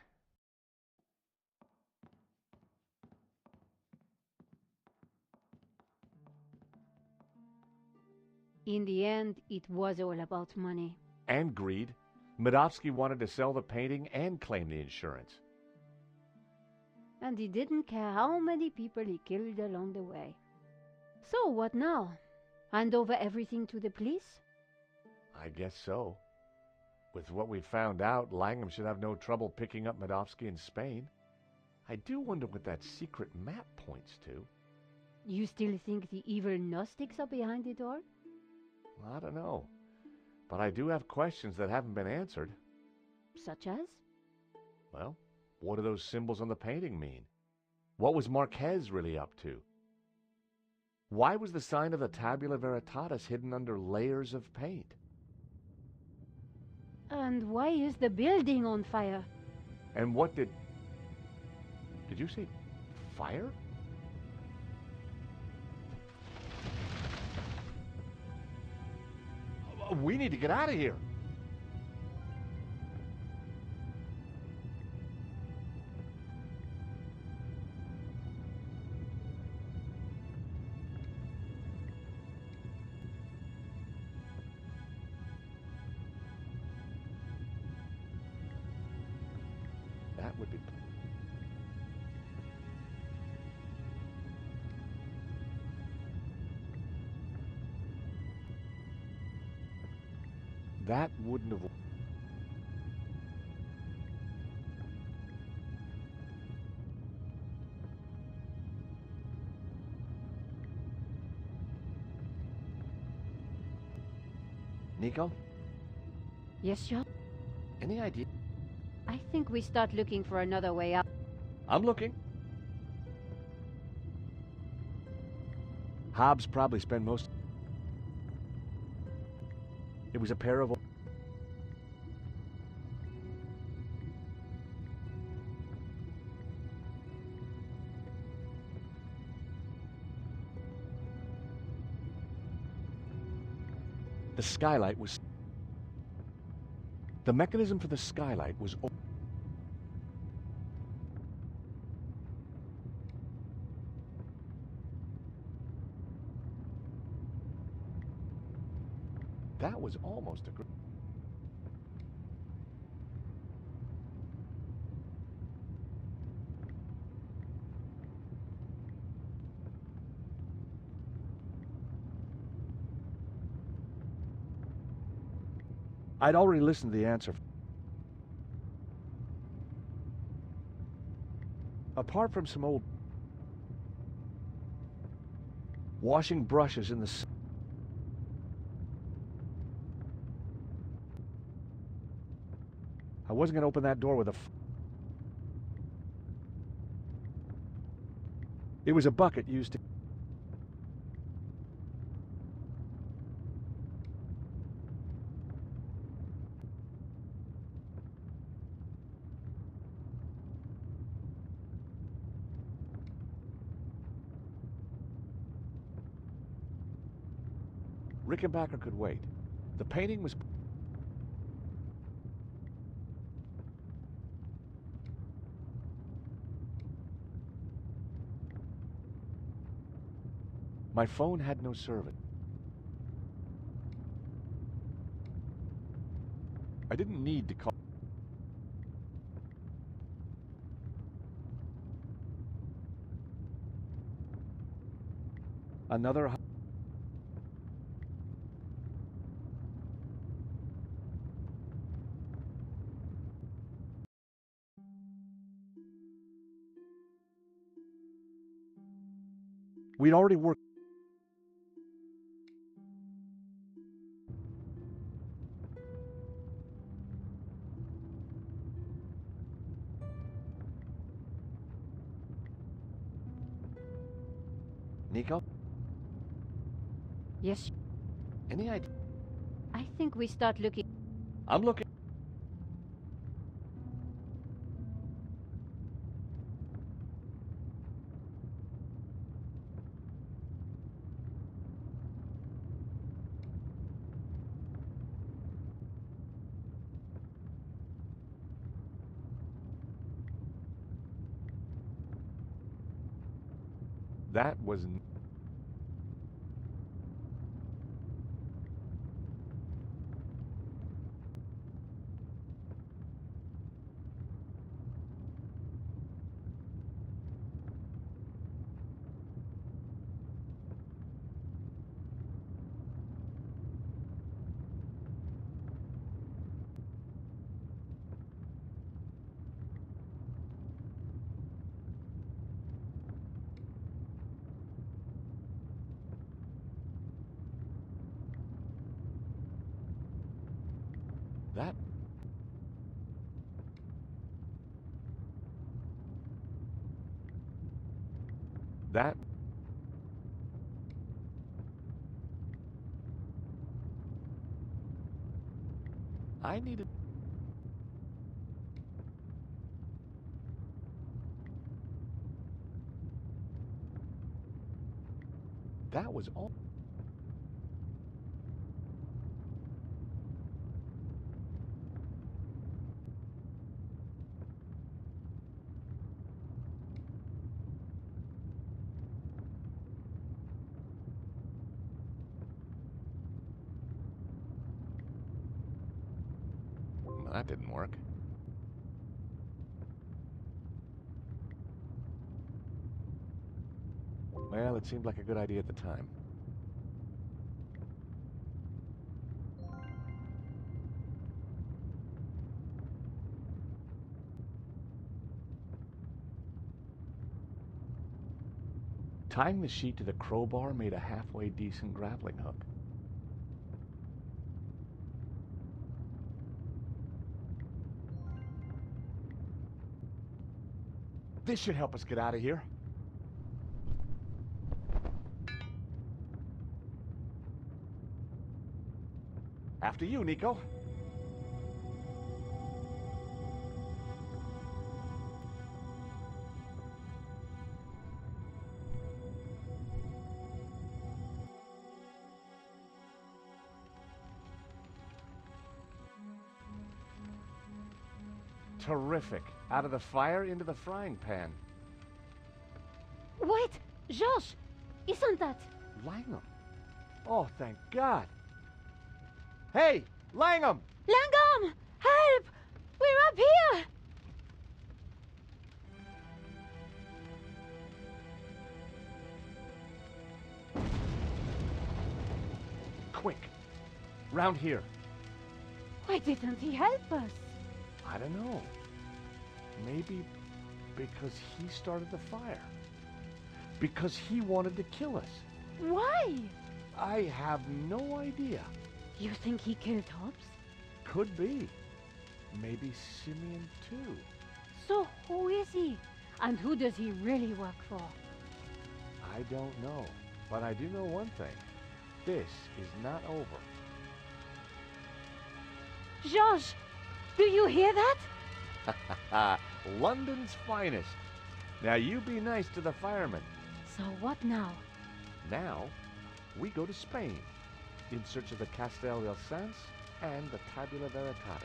In the end, it was all about money. And greed. Medovsky wanted to sell the painting and claim the insurance. And he didn't care how many people he killed along the way. So what now? Hand over everything to the police? I guess so. With what we found out, Langham should have no trouble picking up Medovsky in Spain. I do wonder what that secret map points to. You still think the evil Gnostics are behind it all? I don't know. But I do have questions that haven't been answered. Such as? Well, what do those symbols on the painting mean? What was Marquez really up to? Why was the sign of the Tabula Veritatis hidden under layers of paint? And why is the building on fire? And what did you see fire? We need to get out of here. That would be... That wouldn't have... Nico, Yes, John? any idea? I think we start looking for another way out. I'm looking. Hobbs probably spent most... It was a pair of... The skylight was... The mechanism for the skylight was... That was almost a... I'd already listened to the answer. Apart from some old washing brushes in the... I wasn't going to open that door with a... It was a bucket used to... Rickenbacker could wait. The painting was... My phone had no service. I didn't need to call... Another... We'd already worked... Nico? Yes, Any idea? I think we start looking. I'm looking. That was... That... That... I needed... That was all... That didn't work. Well, it seemed like a good idea at the time. Tying the sheet to the crowbar made a halfway decent grappling hook. This should help us get out of here. After you, Nico. Terrific. Out of the fire into the frying pan. Wait, Josh! Isn't that... Langham. Oh, thank God. Hey, Langham! Langham! Help! We're up here! Quick. Round here. Why didn't he help us? I don't know. Maybe because he started the fire. Because he wanted to kill us. Why? I have no idea. You think he killed Hobbs? Could be. Maybe Simeon too. So who is he? And who does he really work for? I don't know. But I do know one thing. This is not over. Josh! Do you hear that? London's finest. Now you be nice to the firemen. So what now? Now, we go to Spain in search of the Castel del Sans and the Tabula Veritatis.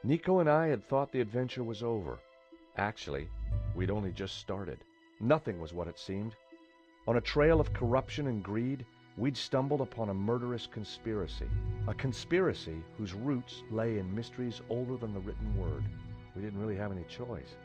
Nico and I had thought the adventure was over. Actually, we'd only just started. Nothing was what it seemed. On a trail of corruption and greed, we'd stumbled upon a murderous conspiracy. A conspiracy whose roots lay in mysteries older than the written word. We didn't really have any choice.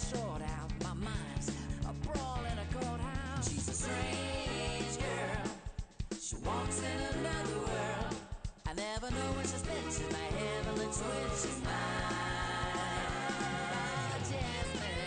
sort out. My mind's a brawl in a courthouse. She's a strange girl. She walks in another world. I never know when she's been. She's my heavenly twin. She's mine. Jasmine.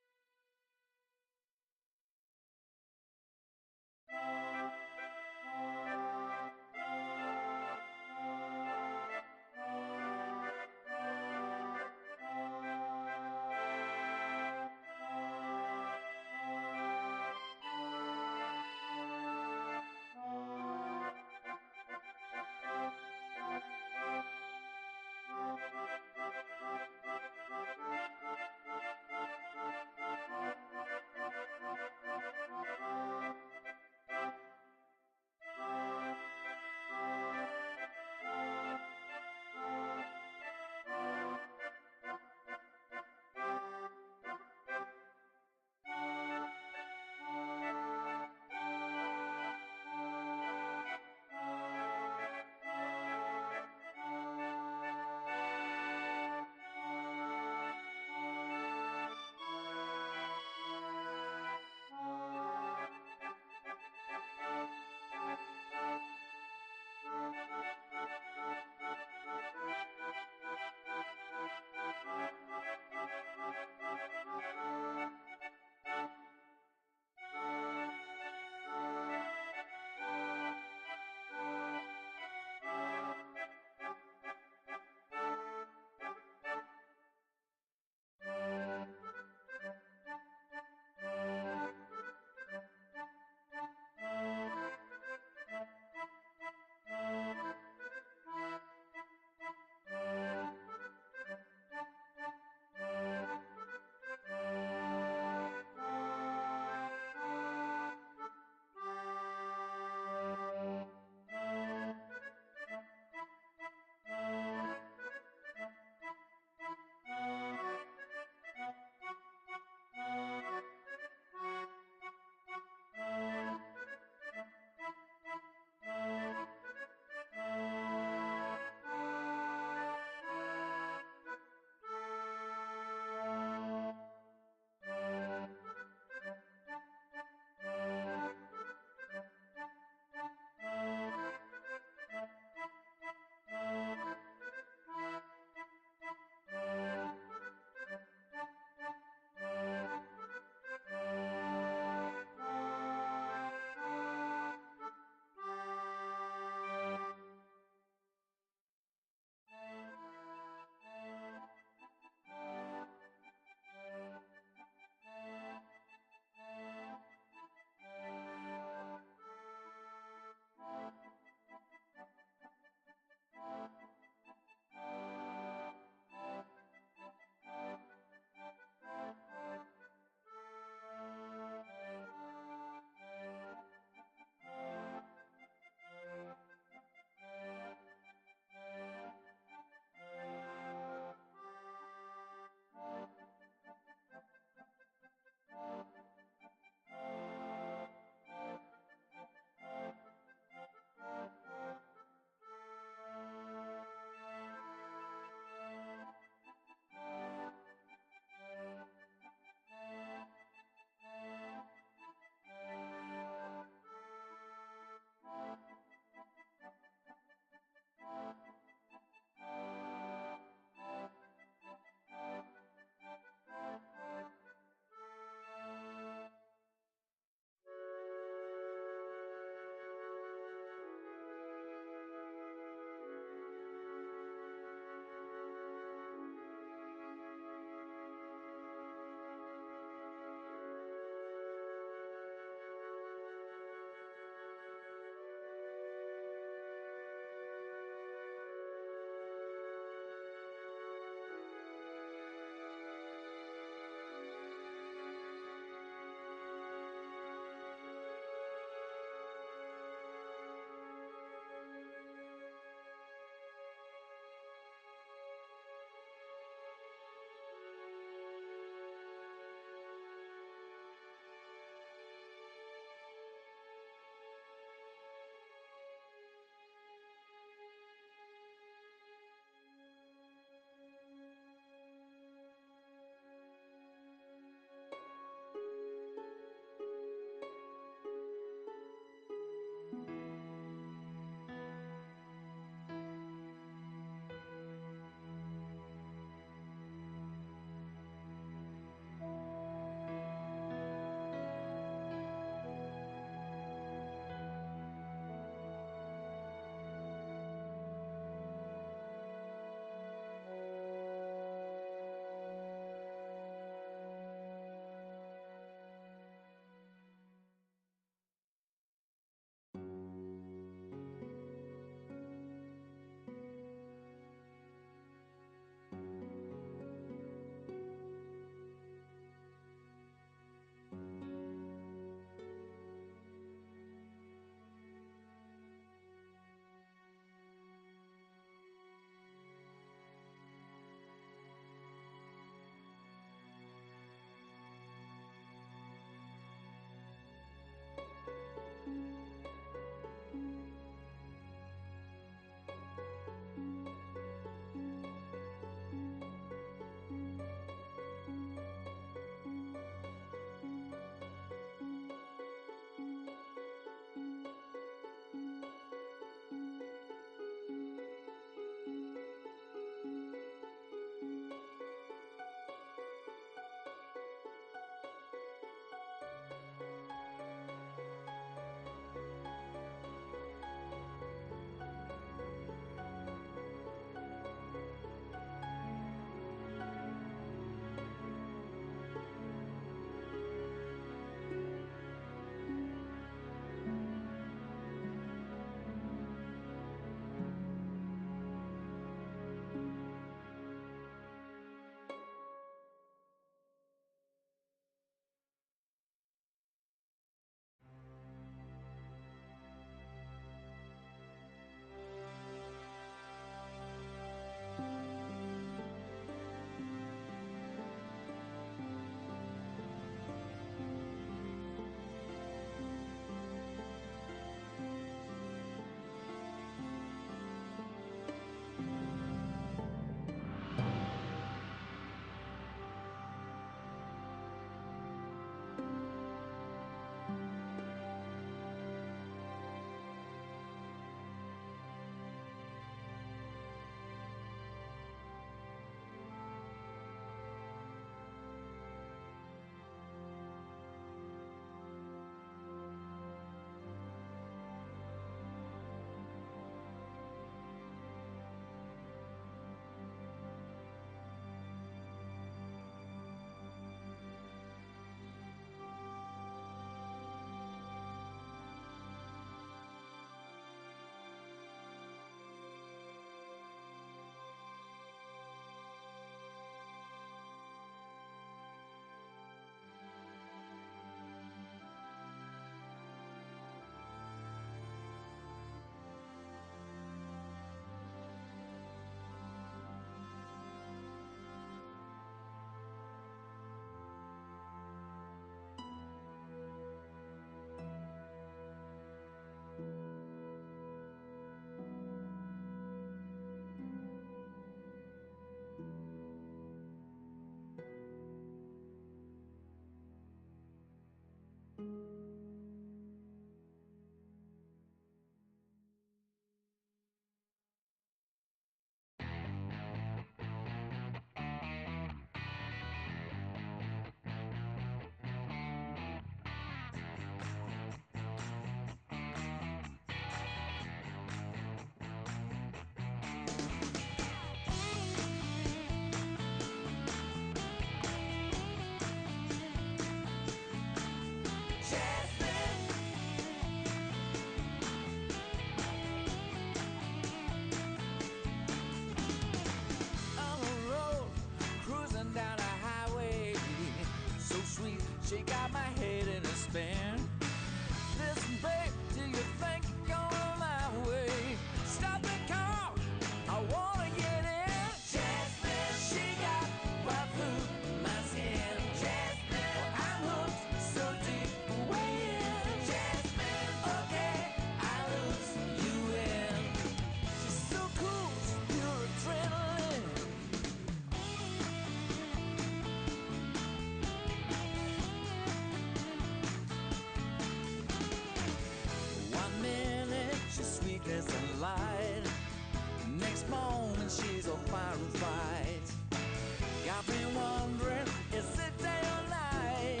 I've been wondering, is it day or night?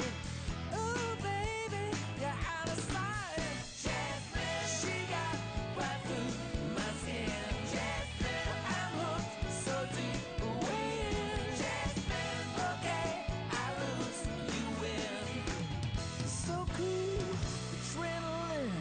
Ooh, baby, you're out of sight. Jasmine, she got right through my skin. Jasmine, I'm hooked so deep away in. Jasmine, okay, I lose, you win. So cool, adrenaline.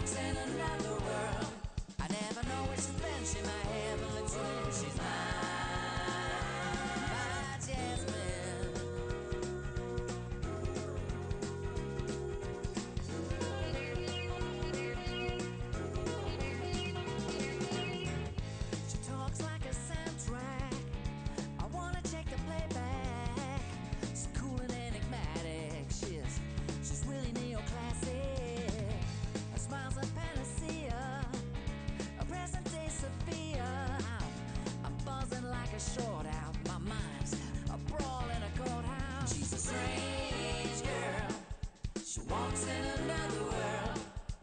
walks in another world. I never know which she's been. She's my heavenly twin. She's my Jasmine. She talks like a soundtrack. I wanna check the playback. She's cool and enigmatic. She's really neoclassic. Her smile's a panacea, a present day Sophia. I'm buzzing like a short out. My mind's a brawl in a courthouse. She's a strange girl. She walks in another world.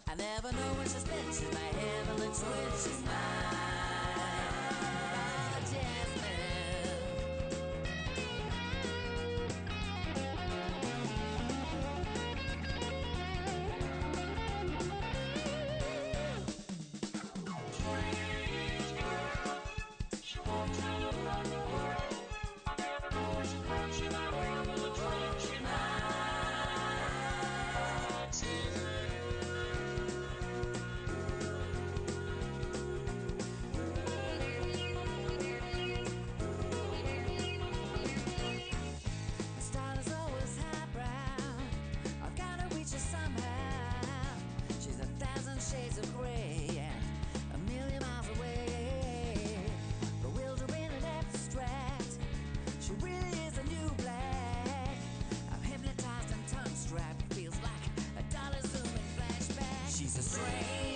I never know where she's been. She's my heavenly twin. She's my Jasmine. The style is always highbrow. I've gotta reach her somehow. She's 1,000 shades of gray and a million miles away. Bewildering and abstract. She really is a new black. I'm hypnotized and tongue strapped. Feels like a dollar zooming flashback. She's a strange